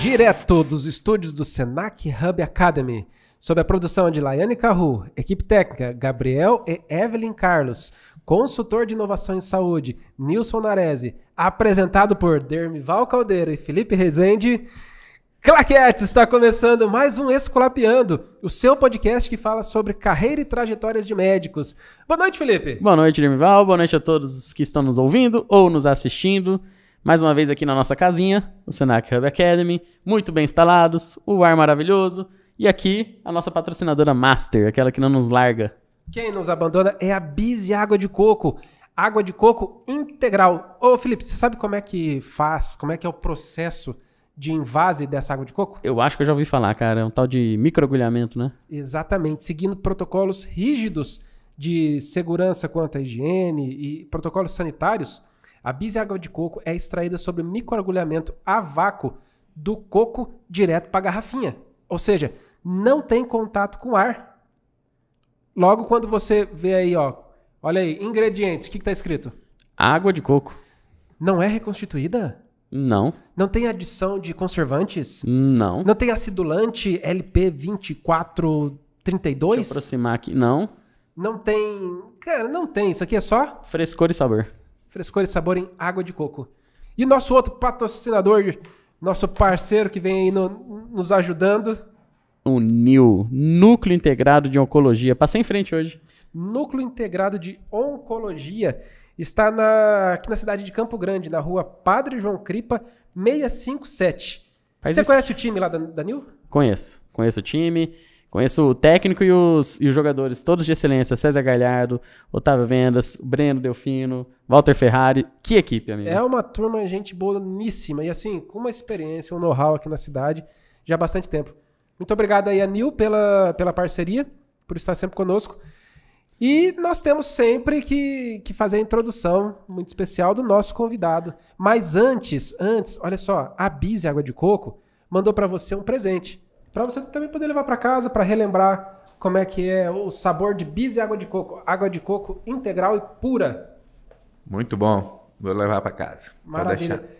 Direto dos estúdios do Senac Hub Academy, sob a produção de Laiane Carru, equipe técnica Gabriel e Evelyn Carlos, consultor de inovação em saúde Nilson Narese, apresentado por Dermival Caldeira e Felipe Rezende. Claquete, está começando mais um Esculapiando, o seu podcast que fala sobre carreira e trajetórias de médicos. Boa noite, Felipe. Boa noite, Dermival. Boa noite a todos que estão nos ouvindo ou nos assistindo. Mais uma vez aqui na nossa casinha, o Senac Hub Academy, muito bem instalados, o ar maravilhoso. E aqui, a nossa patrocinadora Master, aquela que não nos larga. Quem nos abandona é a Bizzy Água de Coco. Água de coco integral. Ô, Felipe, você sabe como é que faz, como é que é o processo de invase dessa água de coco? Eu acho que eu já ouvi falar, cara. É um tal de microagulhamento, né? Exatamente. Seguindo protocolos rígidos de segurança quanto à higiene e protocolos sanitários, a Bizzy Água de Coco é extraída sob microagulhamento a vácuo do coco direto para a garrafinha. Ou seja, não tem contato com ar. Logo, quando você vê aí, ó, olha aí, ingredientes, o que está escrito? Água de coco. Não é reconstituída? Não. Não tem adição de conservantes? Não. Não tem acidulante LP2432? Deixa eu aproximar aqui. Não. Não tem... Cara, não tem. Isso aqui é só... Frescor e sabor. Frescor e sabor em água de coco. E nosso outro patrocinador, nosso parceiro que vem aí nos ajudando... O NIO, Núcleo Integrado de Oncologia. Passei em frente hoje. Núcleo Integrado de Oncologia está aqui na cidade de Campo Grande, na rua Padre João Cripa, 657. Você conhece o time lá da NIO? Conheço. Conheço o time, conheço o técnico e os jogadores, todos de excelência. César Galhardo, Otávio Vendas, Breno Delfino, Walter Ferrari. Que equipe, amigo. É uma turma, gente boníssima. E assim, com uma experiência, um know-how aqui na cidade já há bastante tempo. Muito obrigado aí a NIO pela parceria, por estar sempre conosco. E nós temos sempre que fazer a introdução muito especial do nosso convidado. Mas antes, olha só, a Bizzy Água de Coco mandou para você um presente. Para você também poder levar para casa, para relembrar como é que é o sabor de Bizzy Água de Coco. Água de coco integral e pura. Muito bom. Vou levar para casa. Maravilha.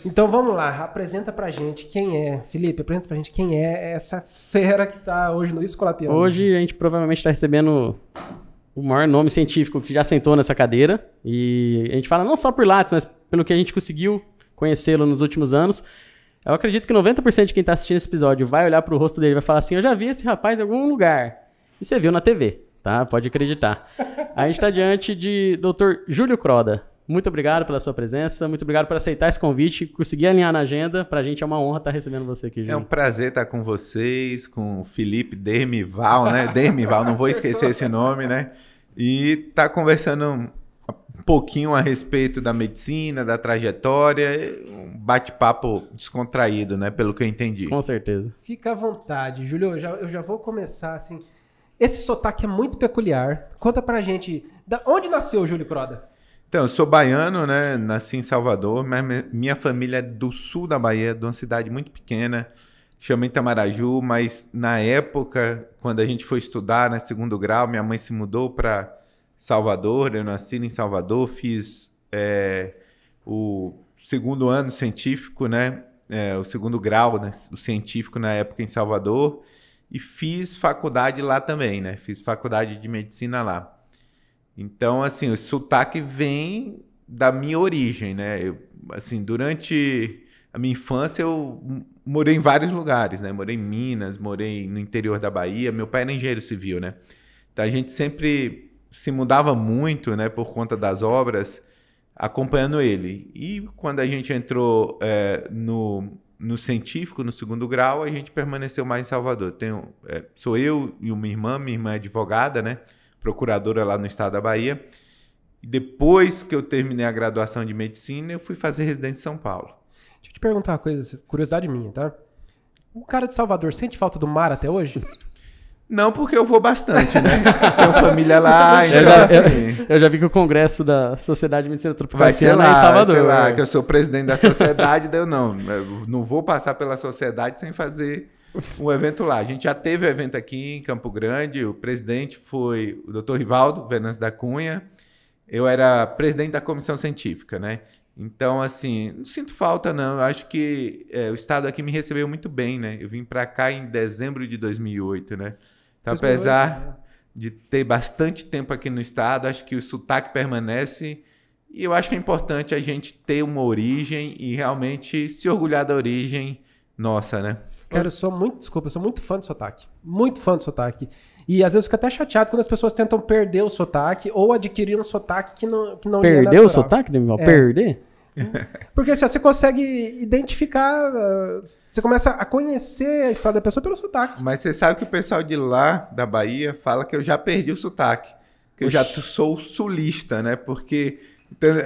Então vamos lá, apresenta pra gente quem é. Felipe, apresenta pra gente quem é essa fera que tá hoje no Esculapiando. Hoje a gente provavelmente tá recebendo o maior nome científico que já sentou nessa cadeira. E a gente fala não só por Lattes, mas pelo que a gente conseguiu conhecê-lo nos últimos anos. Eu acredito que 90% de quem tá assistindo esse episódio vai olhar pro rosto dele e vai falar assim: eu já vi esse rapaz em algum lugar. E você viu na TV, tá? Pode acreditar. A gente tá diante de Dr. Júlio Croda. Muito obrigado pela sua presença, muito obrigado por aceitar esse convite, conseguir alinhar na agenda. Pra gente é uma honra estar recebendo você aqui, Júlio. É um prazer estar com vocês, com o Felipe Dermival, né? Dermival, não vou esquecer esse nome, né? E tá conversando um pouquinho a respeito da medicina, da trajetória, um bate-papo descontraído, né? Pelo que eu entendi. Com certeza. Fica à vontade, Júlio, eu já vou começar assim. Esse sotaque é muito peculiar. Conta pra gente, onde nasceu o Júlio Croda? Então, eu sou baiano, né? Nasci em Salvador, mas minha família é do sul da Bahia, de uma cidade muito pequena, chama Itamaraju, mas na época, quando a gente foi estudar, né, segundo grau, minha mãe se mudou para Salvador, eu nasci em Salvador, fiz o segundo ano científico, né? O segundo grau, né, o científico na época em Salvador, e fiz faculdade lá também, né? Fiz faculdade de medicina lá. Então, assim, o sotaque vem da minha origem, né? Assim, durante a minha infância, eu morei em vários lugares, né? Morei em Minas, morei no interior da Bahia. Meu pai era engenheiro civil, né? Então, a gente sempre se mudava muito, né? Por conta das obras, acompanhando ele. E quando a gente entrou no científico, no segundo grau, a gente permaneceu mais em Salvador. Sou eu e uma irmã. Minha irmã é advogada, né? Procuradora lá no estado da Bahia. E depois que eu terminei a graduação de medicina, eu fui fazer residência em São Paulo. Deixa eu te perguntar uma coisa, curiosidade minha, tá? O cara de Salvador sente falta do mar até hoje? Não, porque eu vou bastante, né? Tenho família lá, então eu já vi que o congresso da Sociedade de Medicina vai ser Tropical lá, é em Salvador. sei lá, que eu sou presidente da sociedade, daí eu não vou passar pela sociedade sem fazer um evento lá. A gente já teve um evento aqui em Campo Grande, o presidente foi o Dr. Rivaldo Venâncio da Cunha, eu era presidente da comissão científica, né? Então, assim, não sinto falta, não. Eu acho que o estado aqui me recebeu muito bem, né? Eu vim para cá em dezembro de 2008, né? Então, 2008, apesar de ter bastante tempo aqui no estado, acho que o sotaque permanece. E eu acho que é importante a gente ter uma origem e realmente se orgulhar da origem nossa, né? Cara, eu sou muito fã de sotaque. Muito fã de sotaque. E às vezes eu fico até chateado quando as pessoas tentam perder o sotaque ou adquirir um sotaque que não lhe é Perdeu o natural. sotaque, Demival? Perder? Porque assim, você consegue identificar, você começa a conhecer a história da pessoa pelo sotaque. Mas você sabe que o pessoal de lá, da Bahia, fala que eu já perdi o sotaque. Que eu já sou sulista, né? Porque...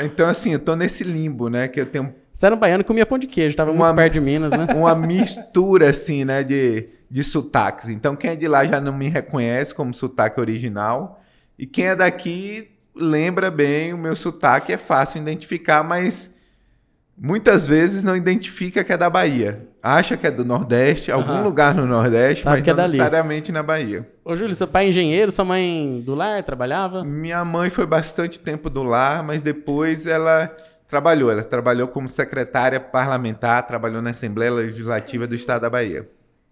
Então, assim, eu tô nesse limbo, né? Que eu tenho... Você era um baiano que comia pão de queijo, tava muito perto de Minas, né? Uma mistura, assim, né? De sotaques. Então, quem é de lá já não me reconhece como sotaque original. E quem é daqui lembra bem o meu sotaque. É fácil identificar, mas muitas vezes não identifica que é da Bahia. Acha que é do Nordeste, algum lugar no Nordeste, Sabe mas que é não dali. necessariamente na Bahia. Ô, Júlio, seu pai é engenheiro, sua mãe do lar, trabalhava? Minha mãe foi bastante tempo do lar, mas depois ela trabalhou. Ela trabalhou como secretária parlamentar, trabalhou na Assembleia Legislativa do Estado da Bahia.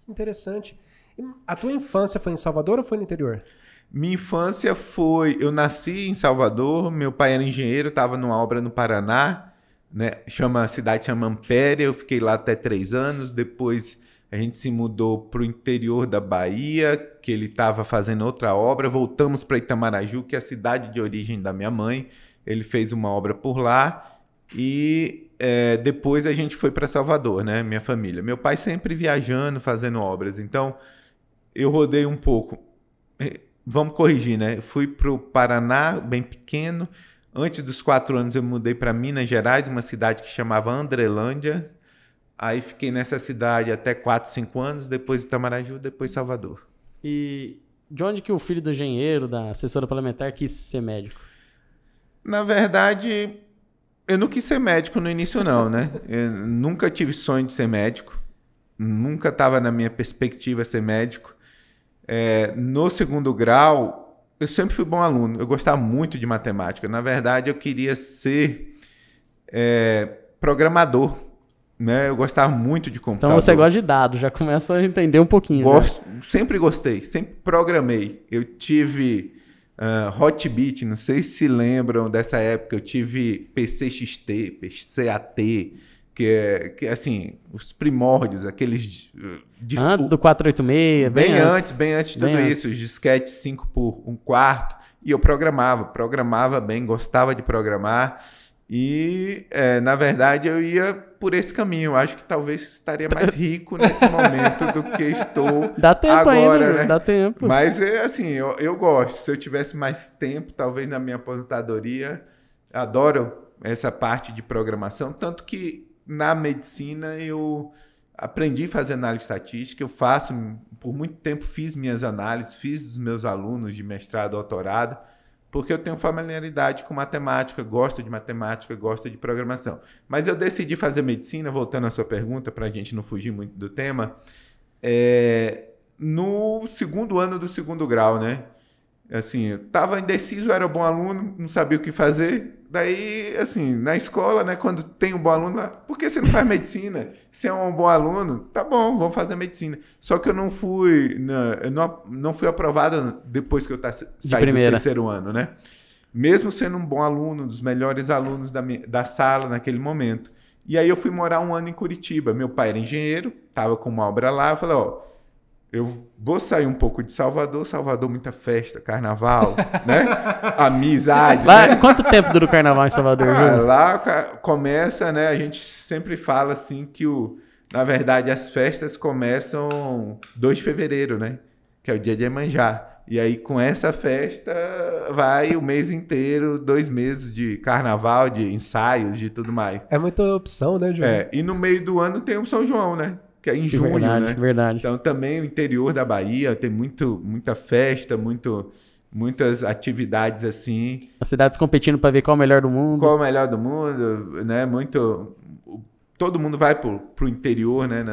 Interessante. E a tua infância foi em Salvador ou foi no interior? Minha infância foi... Eu nasci em Salvador, meu pai era engenheiro, estava numa obra no Paraná, né? A cidade chama Ampere, eu fiquei lá até 3 anos, depois a gente se mudou para o interior da Bahia, que ele estava fazendo outra obra, voltamos para Itamaraju, que é a cidade de origem da minha mãe, ele fez uma obra por lá e depois a gente foi para Salvador, né? Minha família. Meu pai sempre viajando, fazendo obras, então eu rodei um pouco. Vamos corrigir, né? Eu fui para o Paraná, bem pequeno. Antes dos 4 anos eu mudei para Minas Gerais, uma cidade que chamava Andrelândia. Aí fiquei nessa cidade até 4, 5 anos, depois Itamaraju, depois Salvador. E de onde que o filho do engenheiro, da assessora parlamentar, quis ser médico? Na verdade, eu não quis ser médico no início não, né? Eu nunca tive sonho de ser médico. Nunca estava na minha perspectiva ser médico. No segundo grau, eu sempre fui bom aluno. Eu gostava muito de matemática. Na verdade, eu queria ser programador, né? Eu gostava muito de computador. Então você gosta de dados, já começa a entender um pouquinho. Sempre gostei, sempre programei. Eu tive Hotbit, não sei se lembram dessa época. Eu tive PCXT, PCAT, que é assim, os primórdios, aqueles... Antes do 486, bem antes de tudo isso, os disquetes 5x1/4, e eu programava bem, gostava de programar, e na verdade eu ia por esse caminho. Acho que talvez estaria mais rico nesse momento do que estou dá tempo agora, ainda, né? Dá tempo. Mas assim, eu gosto. Se eu tivesse mais tempo, talvez na minha aposentadoria, adoro essa parte de programação, tanto que na medicina eu aprendi a fazer análise estatística, por muito tempo fiz minhas análises, fiz dos meus alunos de mestrado, doutorado, porque eu tenho familiaridade com matemática, gosto de programação. Mas eu decidi fazer medicina, voltando à sua pergunta, para a gente não fugir muito do tema, no segundo ano do segundo grau, né? Assim, eu estava indeciso, era bom aluno, não sabia o que fazer. Daí, assim, na escola, né, quando tem um bom aluno, por que você não faz medicina? Se é um bom aluno, tá bom, vamos fazer medicina. Só que eu não fui aprovado depois que eu saí do terceiro ano, né? Mesmo sendo um bom aluno, dos melhores alunos da sala naquele momento. E aí eu fui morar 1 ano em Curitiba. Meu pai era engenheiro, estava com uma obra lá, eu falei, eu vou sair um pouco de Salvador, muita festa, carnaval, né? Amizade. Lá, né? Quanto tempo dura o carnaval em Salvador? Lá começa, né? A gente sempre fala assim que, na verdade, as festas começam 2 de fevereiro, né? Que é o dia de Iemanjá. E aí, com essa festa, vai o mês inteiro, 2 meses de carnaval, de ensaios, de tudo mais. É muita opção, né, João? E no meio do ano tem o São João, né? Que é em junho, né? Verdade. Então, também o interior da Bahia tem muita festa, muitas atividades assim. As cidades competindo para ver qual é o melhor do mundo. Qual é o melhor do mundo, né? Todo mundo vai pro interior, né?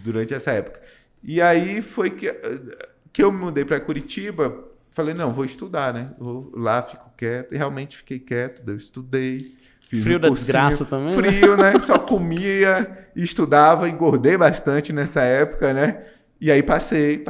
Durante essa época. E aí foi que eu me mudei para Curitiba, falei, não, vou estudar, né? Vou lá, fico quieto. E realmente fiquei quieto, eu estudei. Fiz Frio um da cursinho. desgraça também. Frio, né? Só comia, estudava, engordei bastante nessa época, né? E aí passei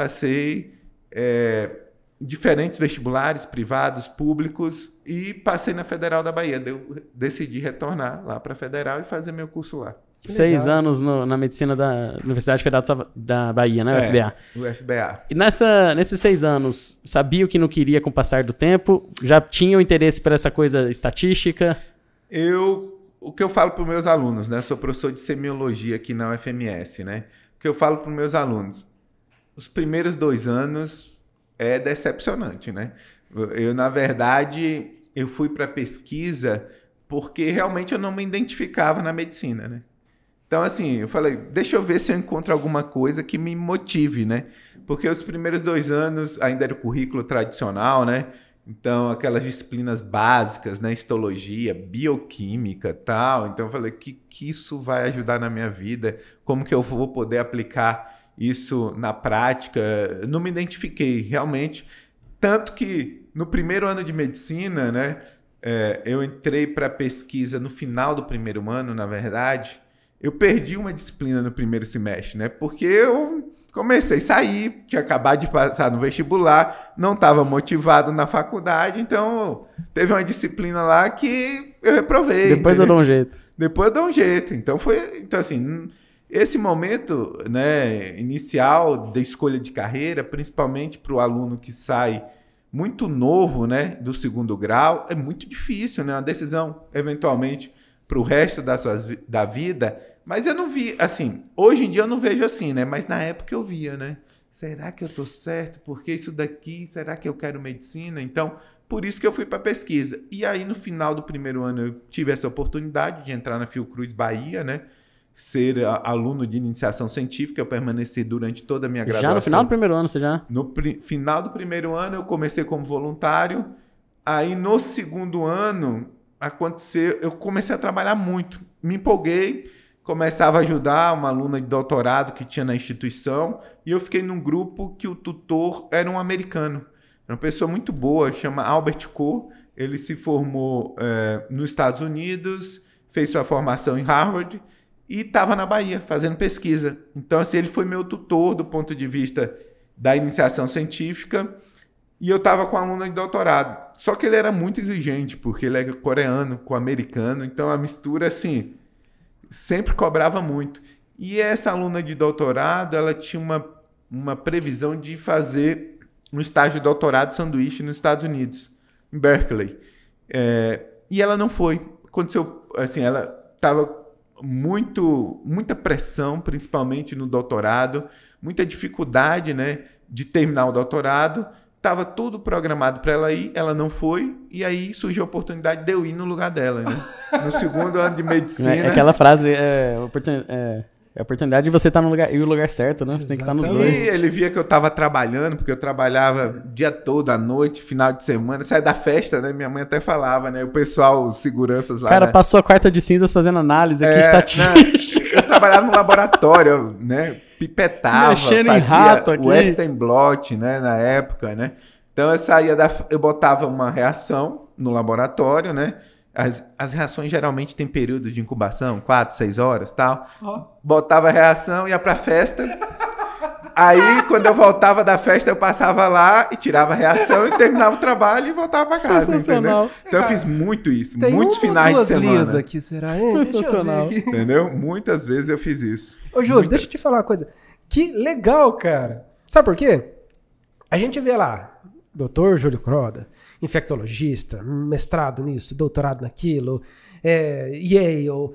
diferentes vestibulares, privados, públicos, e passei na Federal da Bahia. Eu decidi retornar lá para a Federal e fazer meu curso lá. 6 anos na medicina da Universidade Federal da Bahia, né? UFBA. O FBA. E nesses 6 anos, sabia o que não queria com o passar do tempo? Já tinha o interesse por essa coisa estatística? O que eu falo para os meus alunos, né? Eu sou professor de semiologia aqui na UFMS, né? O que eu falo para os meus alunos, os primeiros 2 anos é decepcionante, né? Na verdade, eu fui para pesquisa porque realmente eu não me identificava na medicina, né? Então, assim, eu falei, deixa eu ver se eu encontro alguma coisa que me motive, né? Porque os primeiros 2 anos ainda era o currículo tradicional, né? Então, aquelas disciplinas básicas, né? Histologia, bioquímica, tal. Então, eu falei, que isso vai ajudar na minha vida? Como que eu vou poder aplicar isso na prática? Eu não me identifiquei, realmente. Tanto que, no primeiro ano de medicina, né? Eu entrei para pesquisa no final do primeiro ano, na verdade. Eu perdi uma disciplina no primeiro semestre, né? Porque eu comecei a sair, tinha acabado de passar no vestibular, não estava motivado na faculdade, então teve uma disciplina lá que eu reprovei. Depois eu dou um jeito. Depois eu dou um jeito. Então, assim, esse momento, né, inicial da escolha de carreira, principalmente para o aluno que sai muito novo, né, do 2º grau, é muito difícil, né? Uma decisão, eventualmente, para o resto da vida, mas eu não vi, assim, hoje em dia eu não vejo assim, né? Mas na época eu via, né? Será que eu estou certo? Porque isso daqui, será que eu quero medicina? Então, por isso que eu fui para pesquisa. E aí, no final do primeiro ano, eu tive essa oportunidade de entrar na Fiocruz Bahia, né? Ser aluno de iniciação científica, eu permaneci durante toda a minha graduação. Já no final do primeiro ano, você já? No final do primeiro ano, eu comecei como voluntário. Aí, no 2º ano, aconteceu, eu comecei a trabalhar muito, me empolguei, começava a ajudar uma aluna de doutorado que tinha na instituição, e eu fiquei num grupo que o tutor era um americano, era uma pessoa muito boa, chama Albert Coe. Ele se formou nos Estados Unidos, fez sua formação em Harvard e estava na Bahia fazendo pesquisa. Então, assim, ele foi meu tutor do ponto de vista da iniciação científica. E eu estava com a aluna de doutorado. Só que ele era muito exigente, porque ele é coreano com americano. Então, a mistura, assim, sempre cobrava muito. E essa aluna de doutorado, ela tinha uma previsão de fazer um estágio de doutorado sanduíche nos Estados Unidos, em Berkeley. E ela não foi. Aconteceu, assim, ela estava muita pressão, principalmente no doutorado, muita dificuldade, né, de terminar o doutorado. Estava tudo programado para ela ir, ela não foi, e aí surgiu a oportunidade de eu ir no lugar dela, né? No 2º ano de medicina. Aquela frase, a oportunidade de você estar no lugar certo, né? Você tem que estar nos dois. E ele via que eu estava trabalhando, porque eu trabalhava o dia todo, à noite, final de semana, sai da festa, né? Minha mãe até falava, né? O pessoal, os seguranças lá. Cara, né? passou a quarta de cinzas fazendo análise aqui, estatística. Eu trabalhava no laboratório, né? Pipetava, mexendo fazia em rato aqui. Western blot, né? Na época, né? Então eu botava uma reação no laboratório, né? As reações geralmente têm período de incubação, 4, 6 horas, tal. Botava a reação, ia pra festa. Aí, quando eu voltava da festa, eu passava lá e tirava a reação e terminava o trabalho e voltava pra casa, entendeu? Então eu fiz muito isso, Tem muitos finais de semana. Aqui, será? Sensacional. Entendeu? Muitas vezes eu fiz isso. Ô, Júlio, deixa eu te falar uma coisa. Que legal, cara. Sabe por quê? A gente vê lá, Dr. Júlio Croda, infectologista, mestrado nisso, doutorado naquilo, Yale,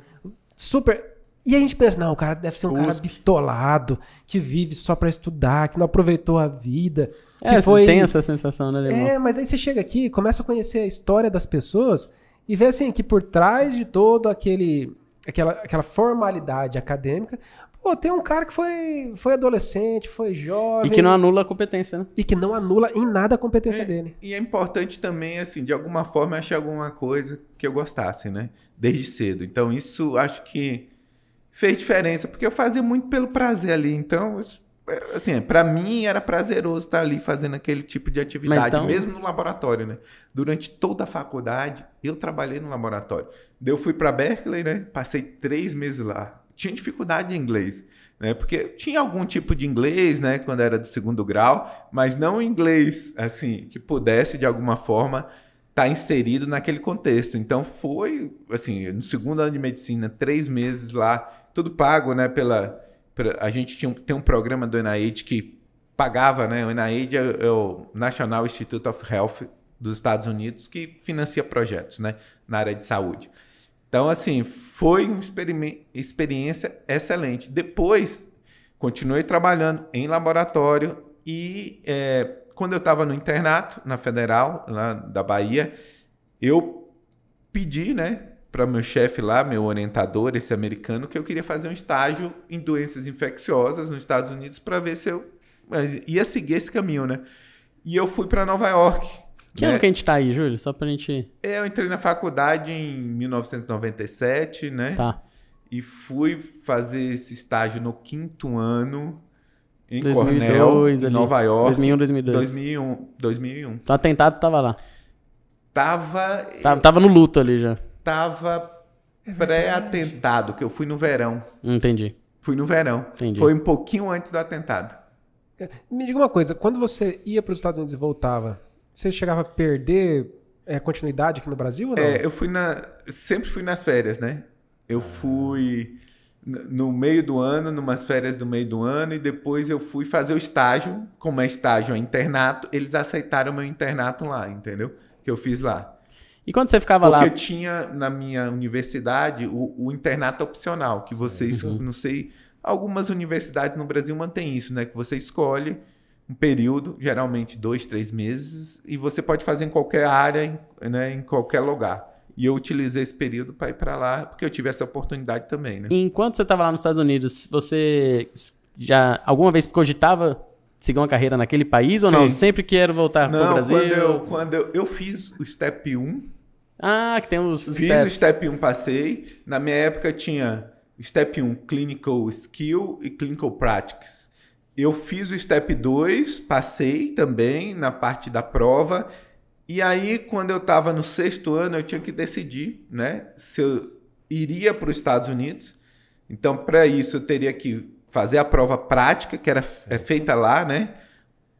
super... E a gente pensa, não, o cara deve ser um cara bitolado, que vive só pra estudar, que não aproveitou a vida. Que foi... tem essa sensação, né, Leandro? Mas aí você chega aqui, começa a conhecer a história das pessoas e vê assim, que por trás de todo aquela formalidade acadêmica, pô, tem um cara que foi adolescente, foi jovem. E que não anula a competência, né? E que não anula em nada a competência dele. E é importante também, assim, de alguma forma, achar alguma coisa que eu gostasse, né? Desde cedo. Então, isso acho que fez diferença, porque eu fazia muito pelo prazer ali. Então, assim, para mim era prazeroso estar ali fazendo aquele tipo de atividade, então... mesmo no laboratório, né? Durante toda a faculdade, eu trabalhei no laboratório. Daí eu fui para Berkeley, né? Passei 3 meses lá. Tinha dificuldade em inglês, né? Porque tinha algum tipo de inglês, né? Quando era do 2º grau, mas não inglês, assim, que pudesse, de alguma forma, estar inserido naquele contexto. Então foi, assim, no 2º ano de medicina, 3 meses lá, tudo pago, né? A gente tem um programa do NIH que pagava, né? O NIH é o National Institute of Health dos Estados Unidos, que financia projetos, né? Na área de saúde. Então, assim, foi uma experiência excelente. Depois, continuei trabalhando em laboratório e quando eu estava no internato, na Federal, lá da Bahia, eu pedi, né? Para meu chefe lá, meu orientador, esse americano, que eu queria fazer um estágio em doenças infecciosas nos Estados Unidos para ver se eu ia seguir esse caminho, né? E eu fui para Nova York. Que ano que a gente tá aí, Júlio? Só pra gente... Eu entrei na faculdade em 1997, né? Tá. E fui fazer esse estágio no 5º ano em 2002, Cornell, em ali. Nova York. 2001, 2002. 2001. Então, atentado estava lá. Tava no luto ali já. Tava pré-atentado, que eu fui no verão. Entendi. Fui no verão. Entendi. Foi um pouquinho antes do atentado. Me diga uma coisa, quando você ia para os Estados Unidos e voltava, você chegava a perder continuidade aqui no Brasil ou não? Eu sempre fui nas férias, né? Eu fui no meio do ano, numas férias do meio do ano, e depois eu fui fazer o estágio. Como é estágio, é internato, eles aceitaram meu internato lá, entendeu? Que eu fiz lá. E quando você ficava lá... Porque eu tinha na minha universidade o internato opcional, que vocês, não sei, algumas universidades no Brasil mantêm isso, né? Que você escolhe um período, geralmente 2, 3 meses, e você pode fazer em qualquer área, né? Em qualquer lugar. E eu utilizei esse período para ir para lá, porque eu tive essa oportunidade também, né? Enquanto você estava lá nos Estados Unidos, você já alguma vez cogitava seguir uma carreira naquele país ou não? Sempre quero voltar para o Brasil? Quando eu fiz o Step 1. Que tem os fiz steps. O Step 1, passei. Na minha época tinha Step 1, Clinical Skill e Clinical Practice. Eu fiz o Step 2, passei também na parte da prova. E aí, quando eu estava no 6º ano, eu tinha que decidir, né, se eu iria para os Estados Unidos. Então, para isso, eu teria que fazer a prova prática, que era feita lá, né?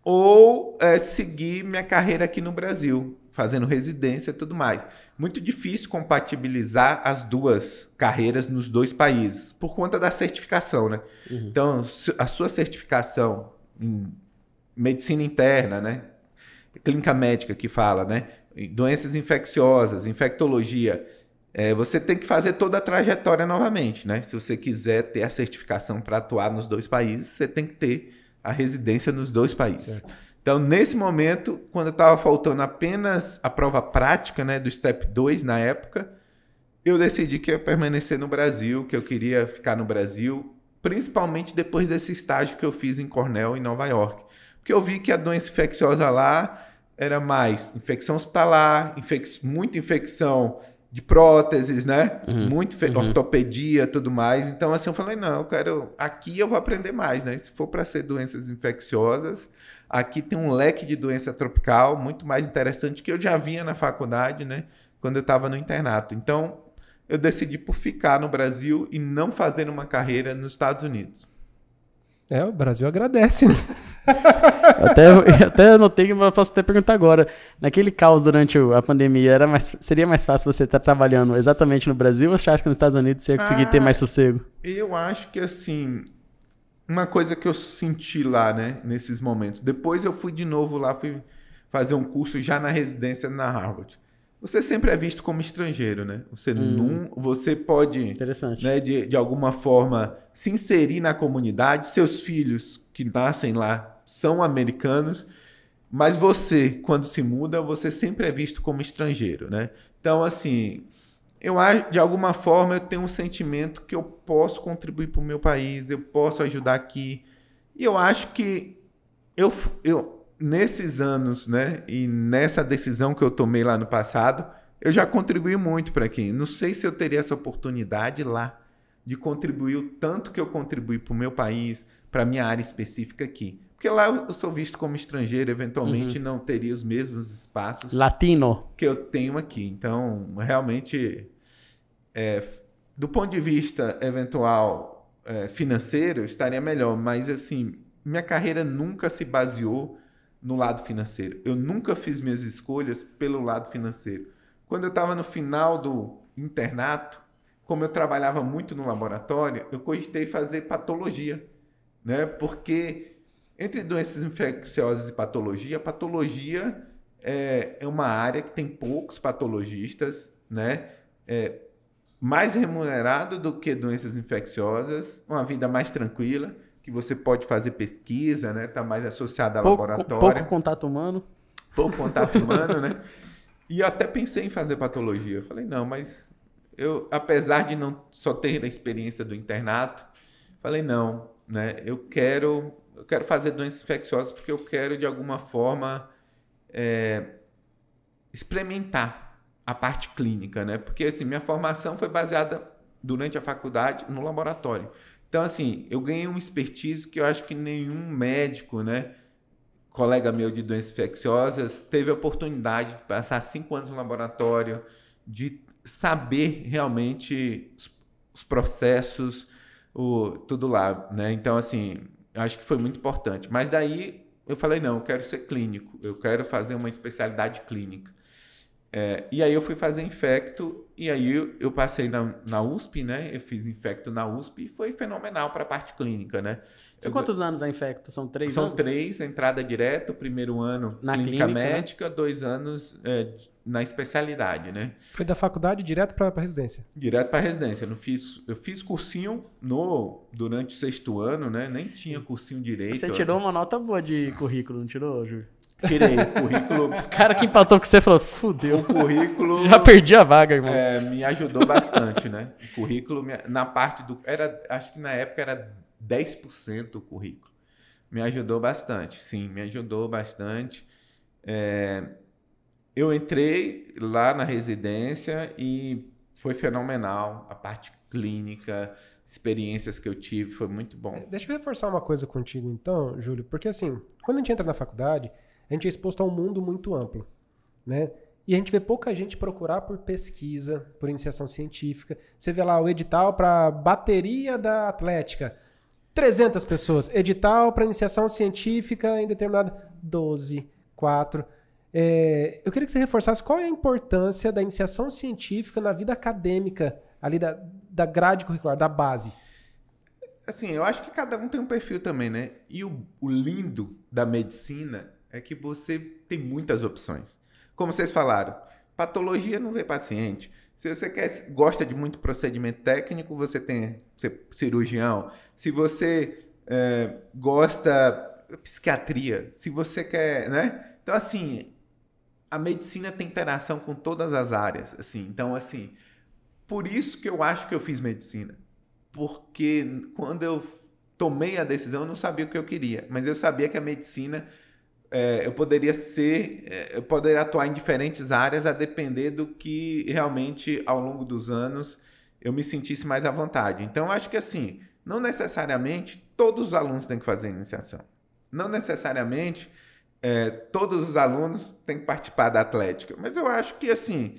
Ou seguir minha carreira aqui no Brasil, fazendo residência e tudo mais. Muito difícil compatibilizar as duas carreiras nos 2 países, por conta da certificação, né? Então, a sua certificação em medicina interna, né? Clínica médica que fala, né? Doenças infecciosas, infectologia... você tem que fazer toda a trajetória novamente, né? Se você quiser ter a certificação para atuar nos 2 países, você tem que ter a residência nos 2 países. Certo. Então, nesse momento, quando estava faltando apenas a prova prática, né, do Step 2 na época, eu decidi que ia permanecer no Brasil, que eu queria ficar no Brasil, principalmente depois desse estágio que eu fiz em Cornell, em Nova York. Porque eu vi que a doença infecciosa lá era mais infecção hospitalar, muita infecção de próteses, né? Muito ortopedia, tudo mais. Então, assim, eu falei, não, aqui eu vou aprender mais, né? Se for para ser doenças infecciosas, aqui tem um leque de doença tropical muito mais interessante que eu já vinha na faculdade, né? Quando eu estava no internato. Então, eu decidi por ficar no Brasil e não fazer uma carreira nos Estados Unidos. O Brasil agradece, né? Até anotei, mas posso até perguntar agora. Naquele caos durante a pandemia, seria mais fácil você estar trabalhando exatamente no Brasil ou você acha que nos Estados Unidos você ia conseguir ter mais sossego? Eu acho que, assim, uma coisa que eu senti lá, né, nesses momentos. Depois eu fui de novo lá, fui fazer um curso já na residência na Harvard. Você sempre é visto como estrangeiro, né? Você pode, né, de alguma forma, se inserir na comunidade. Seus filhos que nascem lá são americanos, mas você, quando se muda, você sempre é visto como estrangeiro, né? Então, assim, de alguma forma, eu tenho um sentimento que eu posso contribuir para o meu país, eu posso ajudar aqui. E eu acho que nesses anos, né, e nessa decisão que eu tomei lá no passado, eu já contribuí muito para aqui. Não sei se eu teria essa oportunidade lá de contribuir o tanto que eu contribuí para o meu país, para a minha área específica aqui. Porque lá eu sou visto como estrangeiro, eventualmente não teria os mesmos espaços Latino. que eu tenho aqui. Então, realmente, do ponto de vista eventual financeiro, estaria melhor. Mas, assim, minha carreira nunca se baseou no lado financeiro. Eu nunca fiz minhas escolhas pelo lado financeiro. Quando eu estava no final do internato, como eu trabalhava muito no laboratório, eu cogitei fazer patologia, né? Porque entre doenças infecciosas e patologia, a patologia é uma área que tem poucos patologistas, né? Mais remunerado do que doenças infecciosas, uma vida mais tranquila, que você pode fazer pesquisa, né? Tá mais associada a laboratório. Pouco contato humano. Pouco contato humano, né? E eu até pensei em fazer patologia. Eu falei, não, mas eu, apesar de não só ter a experiência do internato, falei, não, né? Eu quero fazer doenças infecciosas porque eu quero, de alguma forma, experimentar a parte clínica, né? Porque, assim, minha formação foi baseada, durante a faculdade, no laboratório. Então, assim, eu ganhei um expertise que eu acho que nenhum médico, né, colega meu de doenças infecciosas, teve a oportunidade de passar 5 anos no laboratório, de saber realmente os processos, tudo lá, né? Então, assim, eu acho que foi muito importante. Mas daí eu falei, não, eu quero ser clínico, eu quero fazer uma especialidade clínica. E aí eu fui fazer infecto, e aí eu passei na USP, né? Eu fiz infecto na USP e foi fenomenal para a parte clínica, né? São quantos anos a infecto? São 3 anos? São 3, entrada direta, o primeiro ano na clínica médica, médica, né? 2 anos na especialidade, né? Foi da faculdade direto para a residência? Direto para a residência. Eu fiz cursinho durante o 6º ano, né? Nem tinha cursinho direito. Você tirou uma nota boa de currículo, não tirou, Júlio? Tirei o currículo. Os caras que empatou com você falou, fudeu. O currículo. Já perdi a vaga, irmão. Me ajudou bastante, né? O currículo, na parte do. Acho que na época era 10% o currículo. Me ajudou bastante, sim, me ajudou bastante. Eu entrei lá na residência e foi fenomenal. A parte clínica, experiências que eu tive, foi muito bom. Deixa eu reforçar uma coisa contigo, então, Júlio, porque assim, quando a gente entra na faculdade, a gente é exposto a um mundo muito amplo, né? E a gente vê pouca gente procurar por pesquisa, por iniciação científica. Você vê lá o edital para bateria da Atlética, 300 pessoas. Edital para iniciação científica em determinado 12, 4. Eu queria que você reforçasse qual é a importância da iniciação científica na vida acadêmica, ali da grade curricular, da base. Assim, eu acho que cada um tem um perfil também, né? E o lindo da medicina é que você tem muitas opções. Como vocês falaram, patologia não vê paciente. Se você gosta de muito procedimento técnico, você tem ser cirurgião. Se você gosta de psiquiatria, se você quer, né? Então, assim, a medicina tem interação com todas as áreas, assim. Então, assim, por isso que eu acho que eu fiz medicina. Porque quando eu tomei a decisão, eu não sabia o que eu queria, mas eu sabia que a medicina eu poderia atuar em diferentes áreas a depender do que realmente ao longo dos anos eu me sentisse mais à vontade. Então, eu acho que assim, não necessariamente todos os alunos têm que fazer iniciação. Não necessariamente todos os alunos têm que participar da atlética. Mas eu acho que assim,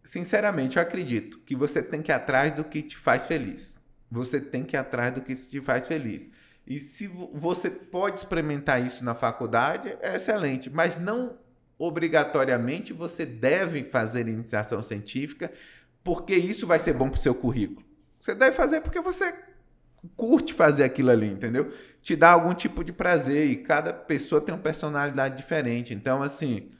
sinceramente, eu acredito que você tem que ir atrás do que te faz feliz. Você tem que ir atrás do que te faz feliz. E se você pode experimentar isso na faculdade, é excelente. Mas não obrigatoriamente você deve fazer iniciação científica porque isso vai ser bom para o seu currículo. Você deve fazer porque você curte fazer aquilo ali, entendeu? Te dá algum tipo de prazer e cada pessoa tem uma personalidade diferente. Então, assim,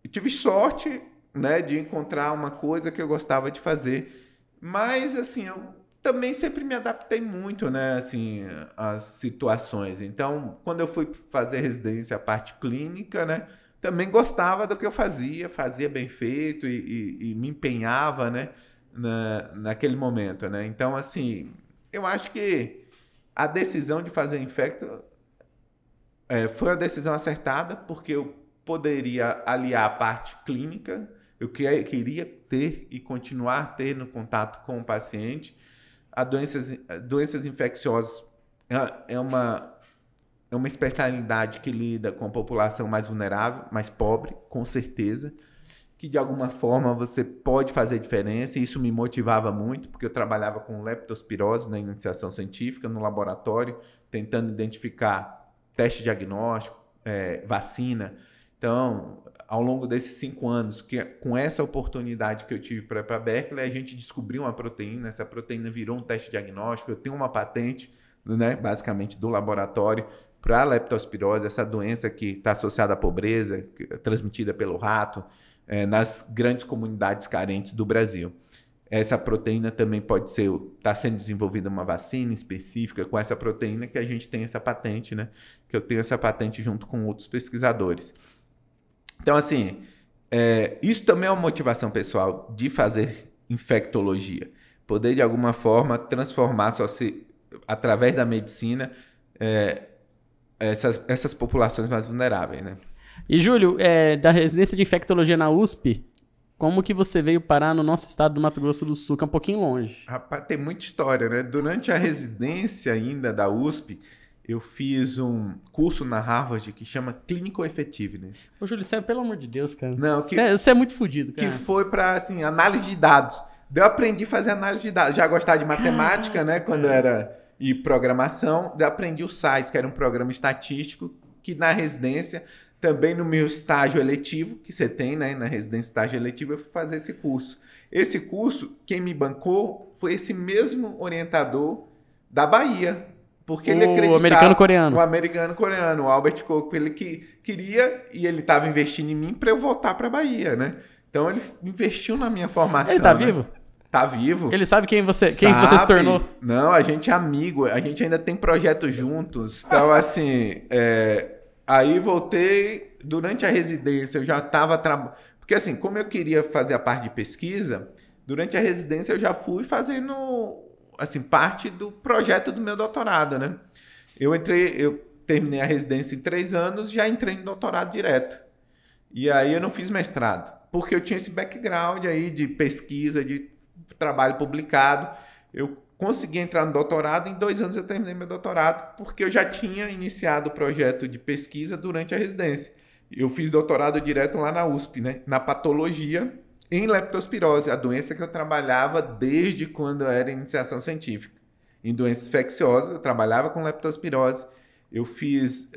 eu tive sorte, né, de encontrar uma coisa que eu gostava de fazer. Mas, assim, eu também sempre me adaptei muito, né, assim, às situações. Então, quando eu fui fazer residência, a parte clínica, né, também gostava do que eu fazia bem feito e me empenhava, né, naquele momento, né. Então, assim, eu acho que a decisão de fazer infecto foi a decisão acertada, porque eu poderia aliar a parte clínica Eu queria ter e continuar tendo contato com o paciente. Doenças infecciosas é uma especialidade que lida com a população mais vulnerável, mais pobre, com certeza, que de alguma forma você pode fazer diferença, e isso me motivava muito, porque eu trabalhava com leptospirose na iniciação científica, no laboratório, tentando identificar teste diagnóstico, vacina. Então, ao longo desses 5 anos, com essa oportunidade que eu tive para ir para Berkeley, a gente descobriu uma proteína, essa proteína virou um teste diagnóstico, eu tenho uma patente, né, basicamente do laboratório, para a leptospirose, essa doença que está associada à pobreza, transmitida pelo rato, nas grandes comunidades carentes do Brasil. Essa proteína também está sendo desenvolvida uma vacina específica com essa proteína, que a gente tem essa patente, né? Que eu tenho essa patente junto com outros pesquisadores. Então, assim, isso também é uma motivação pessoal de fazer infectologia. Poder, de alguma forma, transformar, através da medicina, essas populações mais vulneráveis, né? E, Júlio, da residência de infectologia na USP, como que você veio parar no nosso estado do Mato Grosso do Sul, que é um pouquinho longe? Rapaz, tem muita história, né? Durante a residência ainda da USP, eu fiz um curso na Harvard que chama Clinical Effectiveness. Ô, Júlio, você pelo amor de Deus, cara. Não, você é muito fodido, cara. Que foi para, assim, análise de dados. Eu aprendi a fazer análise de dados. Já gostava de matemática, né? Quando era... E programação. Eu aprendi o SAIS, que era um programa estatístico, que na residência... Também no meu estágio eletivo, que você tem, né? Na residência estágio eletivo, eu fui fazer esse curso. Esse curso, quem me bancou foi esse mesmo orientador da Bahia. Porque ele acreditava... O americano-coreano. O americano-coreano, o Albert Coco. Ele queria, e ele estava investindo em mim para eu voltar para a Bahia, né? Então, ele investiu na minha formação. Ele tá vivo? Tá vivo. Ele sabe quem você se tornou? Não, a gente é amigo. A gente ainda tem projetos juntos. Então, assim... Aí voltei, durante a residência eu já estava trabalhando, porque assim, como eu queria fazer a parte de pesquisa, durante a residência eu já fui fazendo, assim, parte do projeto do meu doutorado, né? Eu terminei a residência em 3 anos, já entrei em doutorado direto. E aí eu não fiz mestrado, porque eu tinha esse background aí de pesquisa, de trabalho publicado. Eu consegui entrar no doutorado, em 2 anos eu terminei meu doutorado, porque eu já tinha iniciado o projeto de pesquisa durante a residência. Eu fiz doutorado direto lá na USP, né? Na patologia em leptospirose, a doença que eu trabalhava desde quando eu era iniciação científica. Em doenças infecciosas, eu trabalhava com leptospirose. Eu fiz,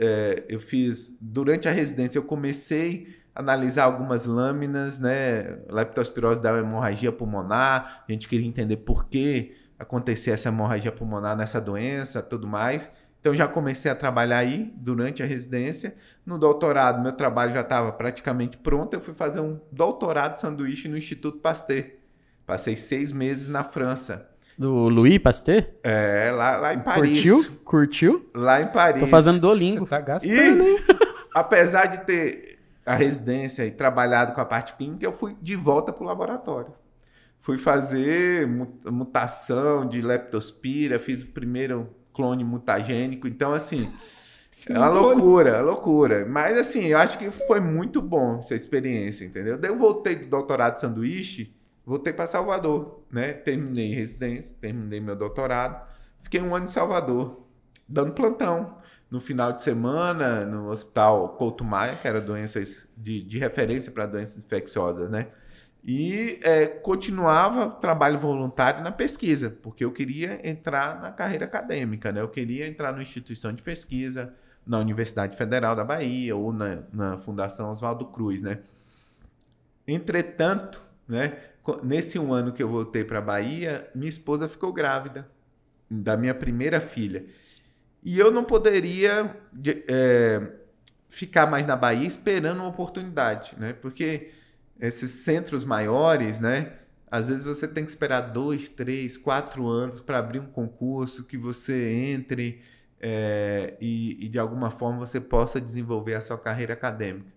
durante a residência, eu comecei a analisar algumas lâminas, né? Leptospirose da hemorragia pulmonar, a gente queria entender por que acontecer essa hemorragia pulmonar nessa doença, tudo mais. Então, já comecei a trabalhar aí durante a residência. No doutorado, meu trabalho já estava praticamente pronto. Eu fui fazer um doutorado de sanduíche no Instituto Pasteur. Passei 6 meses na França. Do Louis Pasteur? Lá em Paris. Curtiu? Lá em Paris. Tô fazendo Duolingo. Você tá gastando, hein? Apesar de ter a residência e trabalhado com a parte clínica, eu fui de volta para o laboratório. Fui fazer mutação de leptospira, fiz o primeiro clone mutagênico. Então, assim, é uma loucura. Mas, assim, eu acho que foi muito bom essa experiência, entendeu? Daí eu voltei do doutorado de sanduíche, voltei para Salvador, né? Terminei residência, terminei meu doutorado. Fiquei 1 ano em Salvador, dando plantão. No final de semana, no Hospital Couto Maia, que era doenças de referência para doenças infecciosas, né? E continuava trabalho voluntário na pesquisa, porque eu queria entrar na carreira acadêmica, né? Eu queria entrar numa instituição de pesquisa, na Universidade Federal da Bahia ou na Fundação Oswaldo Cruz, né? Entretanto, né, nesse 1 ano que eu voltei para a Bahia, minha esposa ficou grávida da minha primeira filha. E eu não poderia ficar mais na Bahia esperando uma oportunidade, né? Porque esses centros maiores, né? Às vezes você tem que esperar 2, 3, 4 anos para abrir um concurso que você entre e de alguma forma você possa desenvolver a sua carreira acadêmica.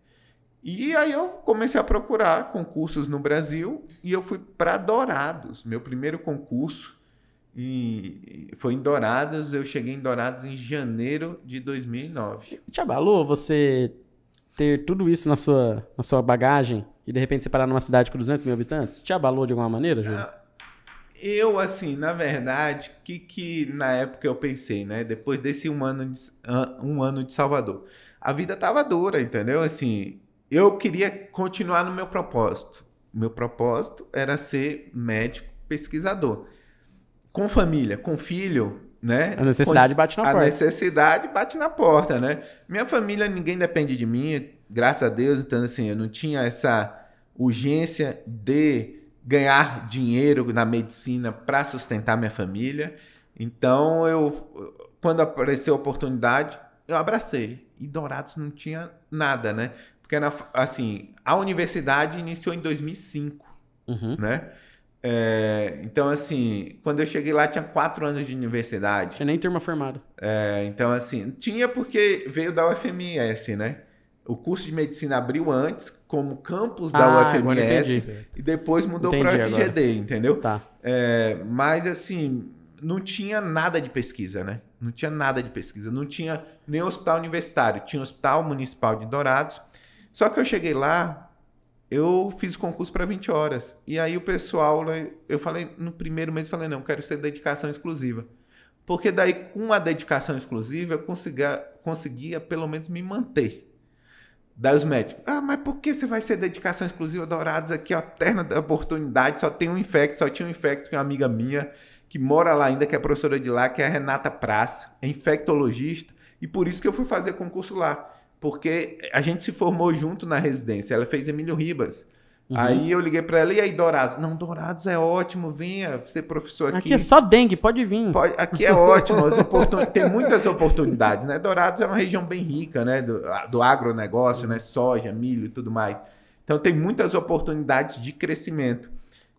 E aí eu comecei a procurar concursos no Brasil e eu fui para Dourados. Meu primeiro concurso foi em Dourados. Eu cheguei em Dourados em janeiro de 2009. Te abalou você ter tudo isso na sua bagagem e de repente você parar numa cidade com 200 mil habitantes? Te abalou de alguma maneira, Júlio? Eu, assim, na verdade, que na época eu pensei, né? Depois desse um ano de Salvador. A vida tava dura, entendeu? Assim, eu queria continuar no meu propósito. Meu propósito era ser médico pesquisador. Com família, com filho, né? A necessidade bate na porta. A necessidade bate na porta, né? Minha família, ninguém depende de mim, graças a Deus. Então, assim, eu não tinha essa urgência de ganhar dinheiro na medicina para sustentar minha família. Então, quando apareceu a oportunidade, eu abracei. E Dourados não tinha nada, né? Porque, assim, a universidade iniciou em 2005, né? Então, assim, quando eu cheguei lá, tinha 4 anos de universidade. Tinha nem turma formada. Então, assim, tinha porque veio da UFMS, né? O curso de medicina abriu antes, como campus da UFMS, e depois mudou para a UFGD, agora. Entendeu? Tá. Mas, assim, não tinha nada de pesquisa, né? Não tinha nada de pesquisa. Não tinha nem hospital universitário. Tinha o Hospital Municipal de Dourados. Só que eu cheguei lá, eu fiz concurso para 20 horas. E aí o pessoal, eu falei, no primeiro mês, falei, não, quero ser dedicação exclusiva. Porque daí, com a dedicação exclusiva, eu conseguia pelo menos me manter. Daí os médicos, mas por que você vai ser dedicação exclusiva Dourados aqui, ó, terna da oportunidade, só tinha um infecto com uma amiga minha, que mora lá ainda, que é professora de lá, que é a Renata Praça, é infectologista, e por isso que eu fui fazer concurso lá, porque a gente se formou junto na residência, ela fez Emílio Ribas. Aí eu liguei para ela, e aí Dourados? Não, Dourados é ótimo, venha ser professor aqui. Aqui é só dengue, pode vir. Aqui é ótimo, tem muitas oportunidades, né? Dourados é uma região bem rica, né? Do agronegócio, sim, né? Soja, milho e tudo mais. Então tem muitas oportunidades de crescimento.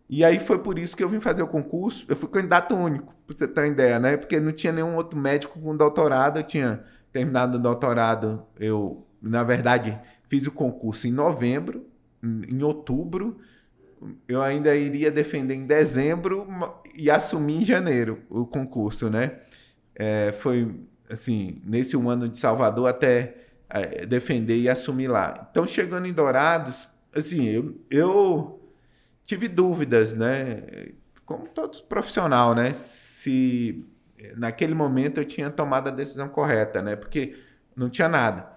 E aí foi por isso que eu vim fazer o concurso. Eu fui candidato único, para você ter uma ideia, né? Porque não tinha nenhum outro médico com doutorado. Eu tinha terminado o doutorado, eu, na verdade, fiz o concurso em novembro. Em outubro, eu ainda iria defender em dezembro e assumir em janeiro o concurso, né? Foi, assim, nesse um ano de Salvador até defender e assumir lá. Então, chegando em Dourados, assim, eu tive dúvidas, né? Como todo profissional, né? Se naquele momento eu tinha tomado a decisão correta, né? Porque não tinha nada.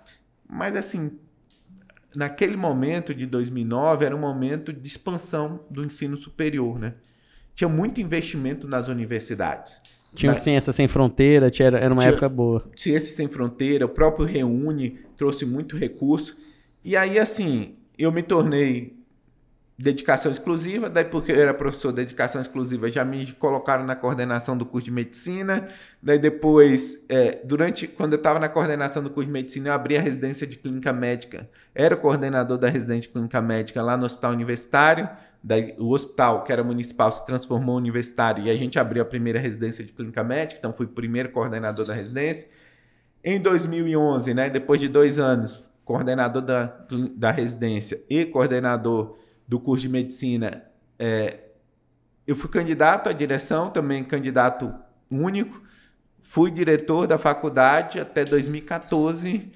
Mas, assim, naquele momento de 2009, era um momento de expansão do ensino superior, né? Tinha muito investimento nas universidades. Tinha Ciência Sem Fronteira, era uma época boa. Ciência Sem Fronteira, o próprio Reúne trouxe muito recurso. E aí, assim, eu me tornei dedicação exclusiva, daí porque eu era professor de dedicação exclusiva, já me colocaram na coordenação do curso de medicina, daí depois, quando eu estava na coordenação do curso de medicina, eu abri a residência de clínica médica, era coordenador da residência de clínica médica lá no hospital universitário, daí o hospital, que era municipal, se transformou em universitário, e a gente abriu a primeira residência de clínica médica, então fui o primeiro coordenador da residência. Em 2011, né, depois de 2 anos, coordenador da residência e coordenador do curso de medicina, eu fui candidato à direção, também candidato único, fui diretor da faculdade até 2014,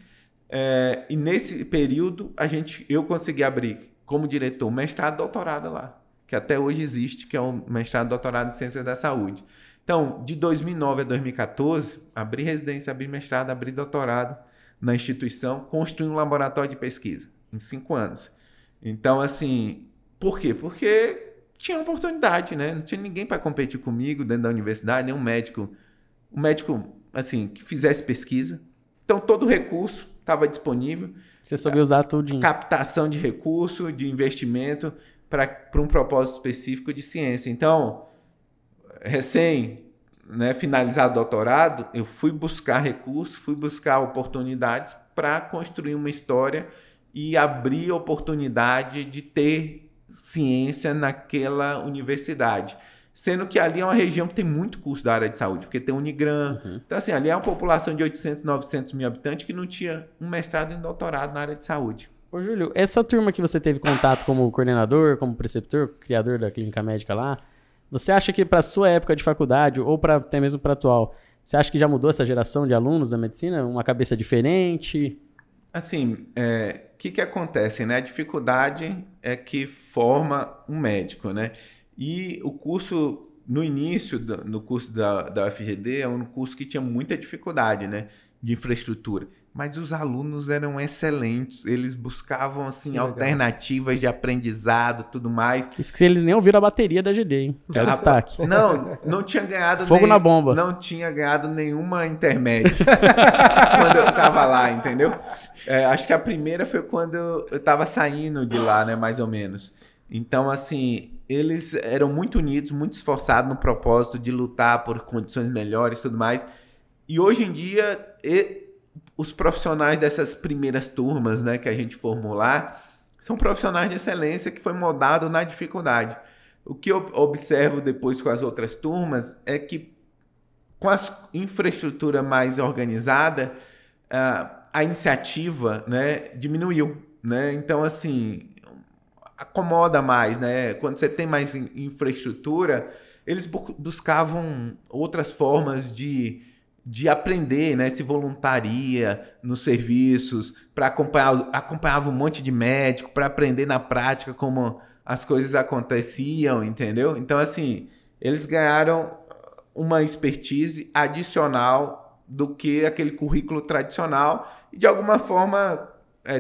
e nesse período eu consegui abrir como diretor mestrado e doutorado lá, que até hoje existe, que é o mestrado e doutorado em Ciências da Saúde. Então, de 2009 a 2014, abri residência, abri mestrado, abri doutorado na instituição, construí um laboratório de pesquisa em 5 anos. Então, assim, por quê? Porque tinha oportunidade, né? Não tinha ninguém para competir comigo dentro da universidade, nem um médico, assim, que fizesse pesquisa. Então, todo o recurso estava disponível. Você soube usar tudinho. Captação de recurso, de investimento para um propósito específico de ciência. Então, finalizado o doutorado, eu fui buscar recursos, fui buscar oportunidades para construir uma história e abrir oportunidade de ter ciência naquela universidade. Sendo que ali é uma região que tem muito curso da área de saúde, porque tem Unigran. Então, assim, ali é uma população de 800, 900 mil habitantes que não tinha um mestrado e um doutorado na área de saúde. Ô, Júlio, essa turma que você teve contato como coordenador, como preceptor, criador da clínica médica lá, você acha que para a sua época de faculdade, ou até mesmo para a atual, você acha que já mudou essa geração de alunos da medicina? Uma cabeça diferente? Assim, que acontece, né? A dificuldade é que forma um médico, né? E o curso, no início, no curso da UFGD, é um curso que tinha muita dificuldade, né? De infraestrutura. Mas os alunos eram excelentes, eles buscavam, assim, alternativas de aprendizado, tudo mais. Isso que eles nem ouviram a bateria da GD, hein? É o destaque. Não tinha ganhado... Fogo na bomba. Não tinha ganhado nenhuma intermédia quando eu tava lá, entendeu? Acho que a primeira foi quando eu tava saindo de lá, né, mais ou menos. Então, assim, eles eram muito unidos, muito esforçados no propósito de lutar por condições melhores e tudo mais. E hoje em dia... os profissionais dessas primeiras turmas, né, que a gente formou lá, são profissionais de excelência que foi moldado na dificuldade. O que eu observo depois com as outras turmas é que com a infraestrutura mais organizada, a iniciativa, né, diminuiu, né? Então, assim, acomoda mais, né? Quando você tem mais infraestrutura, eles buscavam outras formas de aprender, né? Se voluntaria nos serviços, para acompanhava um monte de médico, para aprender na prática como as coisas aconteciam, entendeu? Então, assim, eles ganharam uma expertise adicional do que aquele currículo tradicional e, de alguma forma,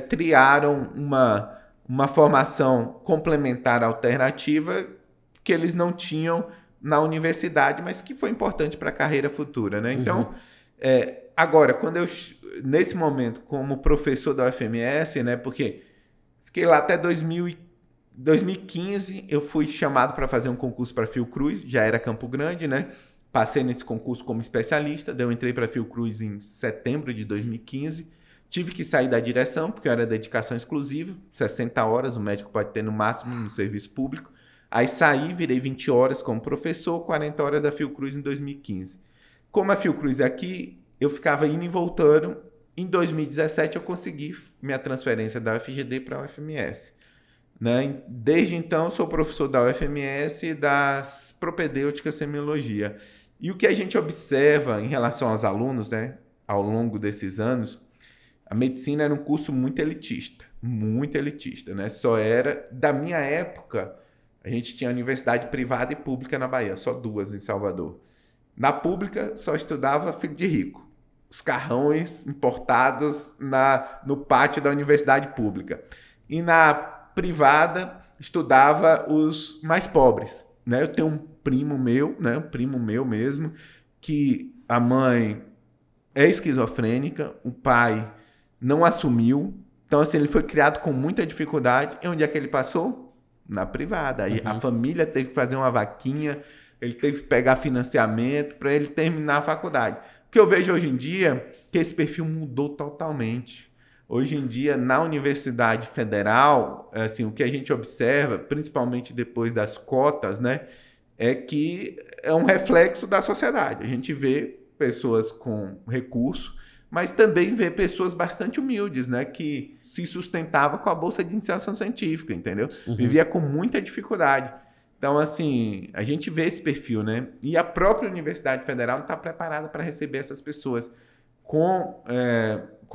triaram uma formação complementar alternativa que eles não tinham na universidade, mas que foi importante para a carreira futura, né? Então, agora, nesse momento, como professor da UFMS, né? Porque fiquei lá até 2015, eu fui chamado para fazer um concurso para Fiocruz, já era Campo Grande, né? Passei nesse concurso como especialista, daí eu entrei para Fiocruz em setembro de 2015, tive que sair da direção, porque eu era dedicação exclusiva, 60 horas, o médico pode ter no máximo no serviço público. Aí saí, virei 20 horas como professor, 40 horas da Fiocruz em 2015. Como a Fiocruz é aqui, eu ficava indo e voltando. Em 2017 eu consegui minha transferência da UFGD para a UFMS. Né? Desde então sou professor da UFMS das propedêuticas semiologia. E o que a gente observa em relação aos alunos, né, ao longo desses anos, a medicina era um curso muito elitista, né? Só era, da minha época, a gente tinha universidade privada e pública na Bahia, só duas em Salvador. Na pública, só estudava filho de rico. Os carrões importados no pátio da universidade pública. E na privada, estudava os mais pobres. Né? Eu tenho um primo meu, né? Um primo meu mesmo, que a mãe é esquizofrênica, o pai não assumiu. Então, assim, ele foi criado com muita dificuldade. E onde é que ele passou? Na privada. Aí a família teve que fazer uma vaquinha, ele teve que pegar financiamento para ele terminar a faculdade. O que eu vejo hoje em dia é que esse perfil mudou totalmente. Hoje em dia, na Universidade Federal, assim, o que a gente observa, principalmente depois das cotas, né, é que é um reflexo da sociedade. A gente vê pessoas com recurso, mas também vê pessoas bastante humildes, né, que se sustentavam com a bolsa de iniciação científica, entendeu? Vivia com muita dificuldade. Então, assim, a gente vê esse perfil, né? E a própria Universidade Federal não está preparada para receber essas pessoas com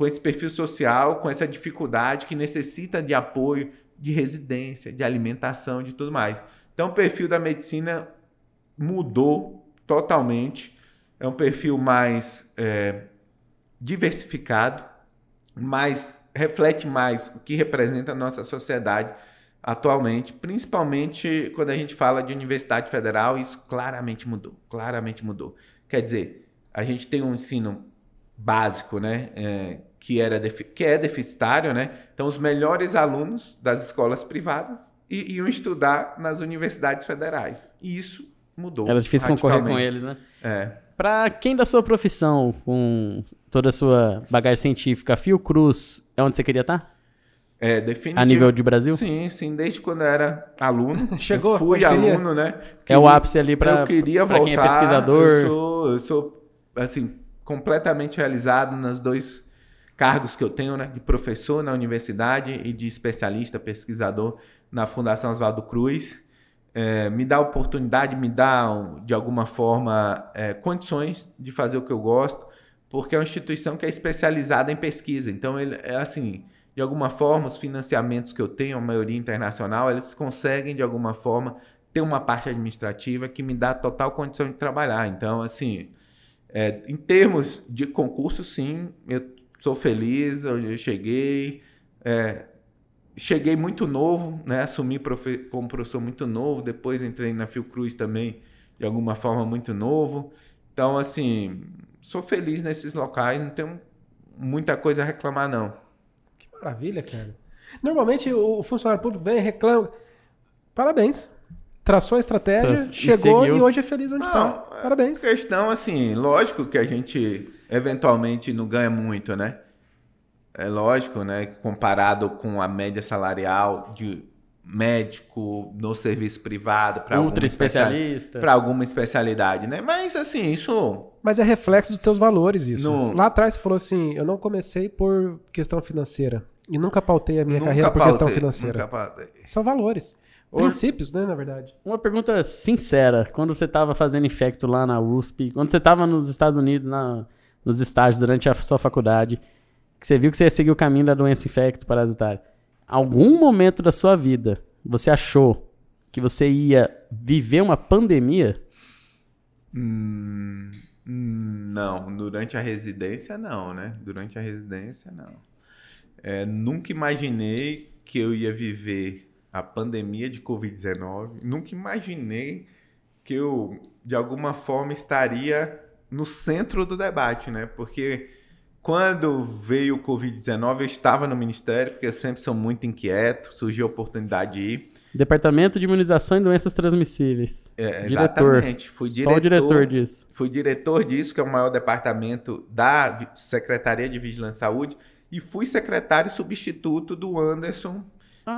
esse perfil social, com essa dificuldade que necessita de apoio, de residência, de alimentação, de tudo mais. Então, o perfil da medicina mudou totalmente. É um perfil mais diversificado, reflete mais o que representa a nossa sociedade atualmente, principalmente quando a gente fala de Universidade Federal, isso claramente mudou. Quer dizer, a gente tem um ensino básico, né, que é deficitário, né? Então, os melhores alunos das escolas privadas iam estudar nas universidades federais. E isso mudou. Era difícil concorrer com eles, né? Para quem da sua profissão, com toda a sua bagagem científica, Fiocruz é onde você queria estar? Definitivo. A nível de Brasil? Sim, desde quando eu era aluno. Chegou, fui aluno, né? É o ápice ali para quem é pesquisador. Eu sou assim, completamente realizado nos dois cargos que eu tenho, né? De professor na universidade e de especialista, pesquisador na Fundação Oswaldo Cruz. Me dá oportunidade, me dá, de alguma forma, condições de fazer o que eu gosto, porque é uma instituição que é especializada em pesquisa. Então, ele é assim, de alguma forma, os financiamentos que eu tenho, a maioria internacional, eles conseguem, de alguma forma, ter uma parte administrativa que me dá total condição de trabalhar. Então, assim, em termos de concurso, sim, eu sou feliz, eu cheguei... cheguei muito novo, né? Assumi como professor muito novo, depois entrei na Fiocruz também, de alguma forma, muito novo. Então, assim, sou feliz nesses locais, não tenho muita coisa a reclamar, não. Que maravilha, cara. Normalmente o funcionário público vem e reclama. Parabéns. Traçou a estratégia, chegou e hoje é feliz onde está. Parabéns. Questão, assim, lógico que a gente eventualmente não ganha muito, né? É lógico, né? Comparado com a média salarial de médico no serviço privado para ultra especialista, para alguma especialidade, né? Mas assim, isso... Mas é reflexo dos teus valores isso. Lá atrás você falou assim, eu não comecei por questão financeira e nunca pautei a minha carreira por questão financeira. São valores. Princípios, né, na verdade. Uma pergunta sincera. Quando você estava fazendo infecto lá na USP, quando você estava nos Estados Unidos, nos estágios durante a sua faculdade, que você viu que você ia seguir o caminho da doença infecto parasitária, algum momento da sua vida você achou que você ia viver uma pandemia? Não. Durante a residência, não, né? Durante a residência, não. Nunca imaginei que eu ia viver a pandemia de Covid-19. Nunca imaginei que eu, de alguma forma, estaria no centro do debate, né? Porque quando veio o Covid-19, eu estava no Ministério, porque eu sempre sou muito inquieto, surgiu a oportunidade de ir. Departamento de Imunização e Doenças Transmissíveis. Exatamente. Fui diretor, só o diretor disso. Fui diretor disso, que é o maior departamento da Secretaria de Vigilância e Saúde, e fui secretário substituto do Anderson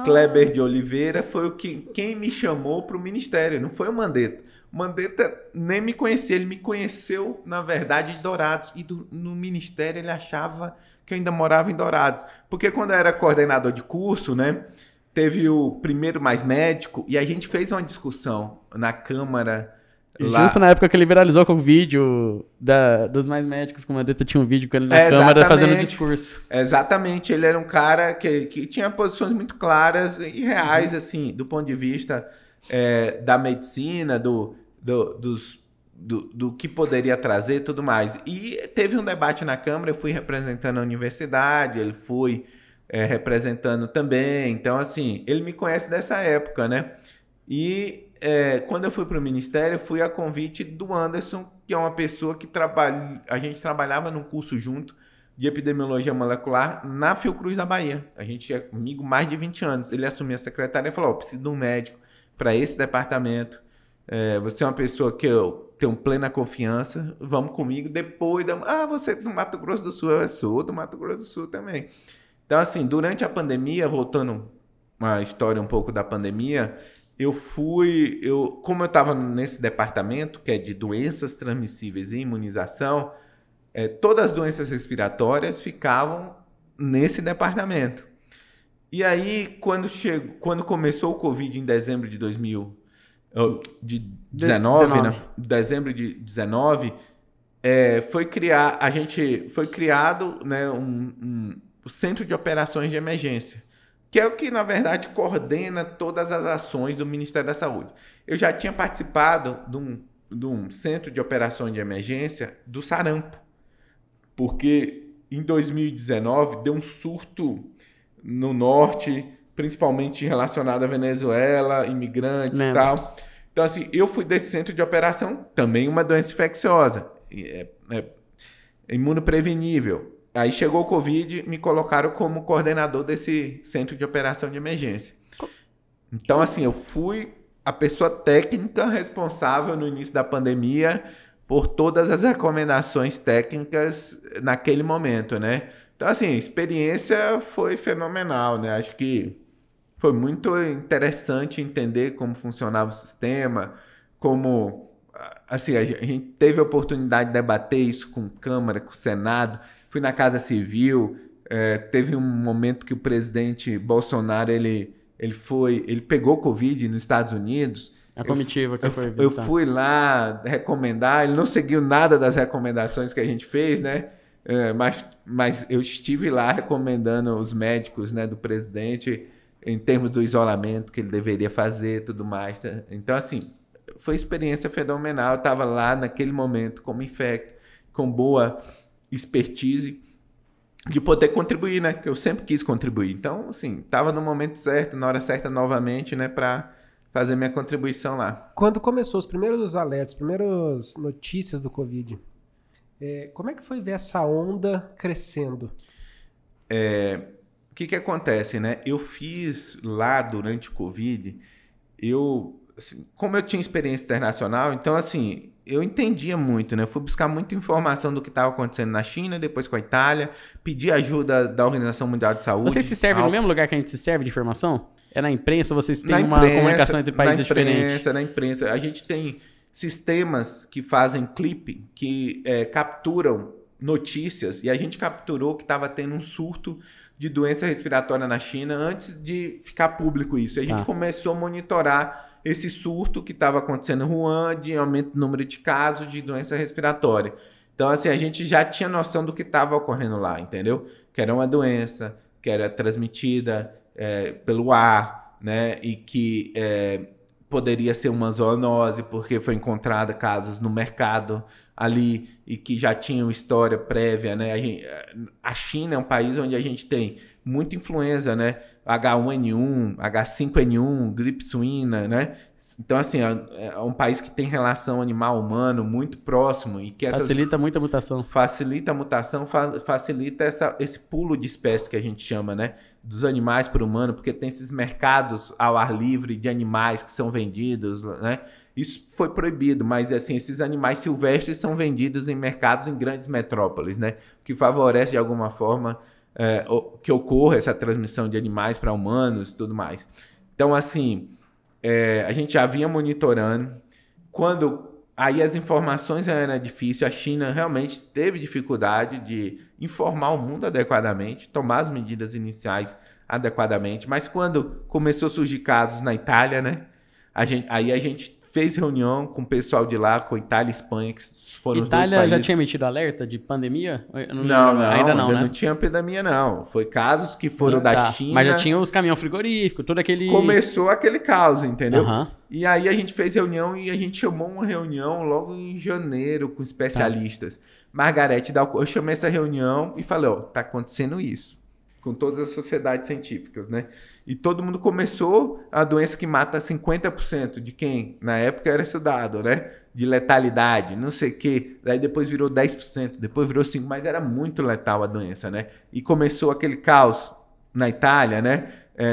Kleber de Oliveira. Foi quem me chamou para o Ministério, não foi o Mandetta. O Mandetta nem me conhecia, ele me conheceu, na verdade, de Dourados. E no Ministério ele achava que eu ainda morava em Dourados. Porque quando eu era coordenador de curso, né, teve o primeiro Mais Médico, e a gente fez uma discussão na Câmara. Justo na época que ele viralizou com o vídeo dos Mais Médicos, que o Mandetta tinha um vídeo com ele na Câmara fazendo discurso. Exatamente, ele era um cara que tinha posições muito claras e reais, assim, do ponto de vista da medicina, do que poderia trazer e tudo mais. E teve um debate na Câmara, eu fui representando a universidade, ele foi representando também. Então, assim, ele me conhece dessa época, né? E quando eu fui para o Ministério, eu fui a convite do Anderson, que é uma pessoa que a gente trabalhava num curso junto de epidemiologia molecular na Fiocruz da Bahia. A gente é amigo mais de 20 anos. Ele assumiu a secretaria e falou: preciso de um médico para esse departamento. Você é uma pessoa que eu tenho plena confiança, vamos comigo. Depois, você é do Mato Grosso do Sul? Eu sou do Mato Grosso do Sul também. Então, assim, durante a pandemia, voltando uma história um pouco da pandemia, como eu estava nesse departamento, que é de doenças transmissíveis e imunização, todas as doenças respiratórias ficavam nesse departamento. E aí, quando começou o Covid em dezembro de 2019, né? Dezembro de 19, foi criado, né, o Centro de Operações de Emergência, que é o que, na verdade, coordena todas as ações do Ministério da Saúde. Eu já tinha participado de um Centro de Operações de Emergência do sarampo, porque em 2019 deu um surto no norte, principalmente relacionado à Venezuela, imigrantes e tal. Então, assim, eu fui desse centro de operação, também uma doença infecciosa, imunoprevenível. Aí chegou o Covid, me colocaram como coordenador desse centro de operação de emergência. Então, assim, eu fui a pessoa técnica responsável no início da pandemia por todas as recomendações técnicas naquele momento, né? Então, assim, a experiência foi fenomenal, né? Acho que foi muito interessante entender como funcionava o sistema, como, assim, a gente teve a oportunidade de debater isso com a Câmara, com o Senado. Fui na Casa Civil, teve um momento que o presidente Bolsonaro, ele pegou Covid nos Estados Unidos. A comitiva que foi visitar. Eu fui lá recomendar, ele não seguiu nada das recomendações que a gente fez, né? Mas eu estive lá recomendando os médicos, né, do presidente em termos do isolamento que ele deveria fazer e tudo mais. Tá? Então, assim, foi experiência fenomenal. Eu estava lá naquele momento como infecto, com boa expertise de poder contribuir, né? Que eu sempre quis contribuir. Então, assim, estava no momento certo, na hora certa novamente, né, para fazer minha contribuição lá. Quando começou os primeiros alertas, primeiras notícias do Covid, como é que foi ver essa onda crescendo? O que acontece, né? Eu fiz lá durante o Covid, assim, como eu tinha experiência internacional, então, assim, eu entendia muito, né? Eu fui buscar muita informação do que estava acontecendo na China, depois com a Itália, pedi ajuda da Organização Mundial de Saúde. Vocês se servem no mesmo lugar que a gente se serve de informação? É na imprensa? Vocês têm uma comunicação entre países diferentes? Na imprensa. A gente tem sistemas que fazem clipe, que capturam notícias, e a gente capturou que estava tendo um surto de doença respiratória na China antes de ficar público isso. E a gente começou a monitorar esse surto que estava acontecendo em Wuhan, de aumento do número de casos de doença respiratória. Então, assim, a gente já tinha noção do que estava ocorrendo lá, entendeu? Que era uma doença, que era transmitida pelo ar, né? E que poderia ser uma zoonose, porque foi encontrada casos no mercado ali e que já tinham história prévia, né? A China é um país onde a gente tem muita influenza, né? H1N1, H5N1, gripe suína, né? Então, assim, é um país que tem relação animal-humano muito próximo e que facilita muita mutação. Facilita a mutação, facilita esse pulo de espécie que a gente chama, né? Dos animais para o humano, porque tem esses mercados ao ar livre de animais que são vendidos, né? Isso foi proibido, mas assim, esses animais silvestres são vendidos em mercados em grandes metrópoles, né? O que favorece de alguma forma que ocorra essa transmissão de animais para humanos e tudo mais. Então, assim, a gente já vinha monitorando. Aí as informações eram difíceis, a China realmente teve dificuldade de informar o mundo adequadamente, tomar as medidas iniciais adequadamente, mas quando começou a surgir casos na Itália, né? Aí a gente fez reunião com o pessoal de lá, com Itália e Espanha, que foram os dois países. Itália já tinha emitido alerta de pandemia? Ainda não tinha pandemia, não. Foi casos que foram da China. Mas já tinha os caminhões frigoríficos, todo aquele... Começou aquele caos, entendeu? Uhum. E aí a gente fez reunião e a gente chamou uma reunião logo em janeiro com especialistas. Margarete eu chamei essa reunião e falei, tá acontecendo isso. Com todas as sociedades científicas, né? E todo mundo começou a doença que mata 50% de quem? Na época era esse o dado, né? De letalidade, não sei o quê. Daí depois virou 10%, depois virou 5%, mas era muito letal a doença, né? E começou aquele caos na Itália, né?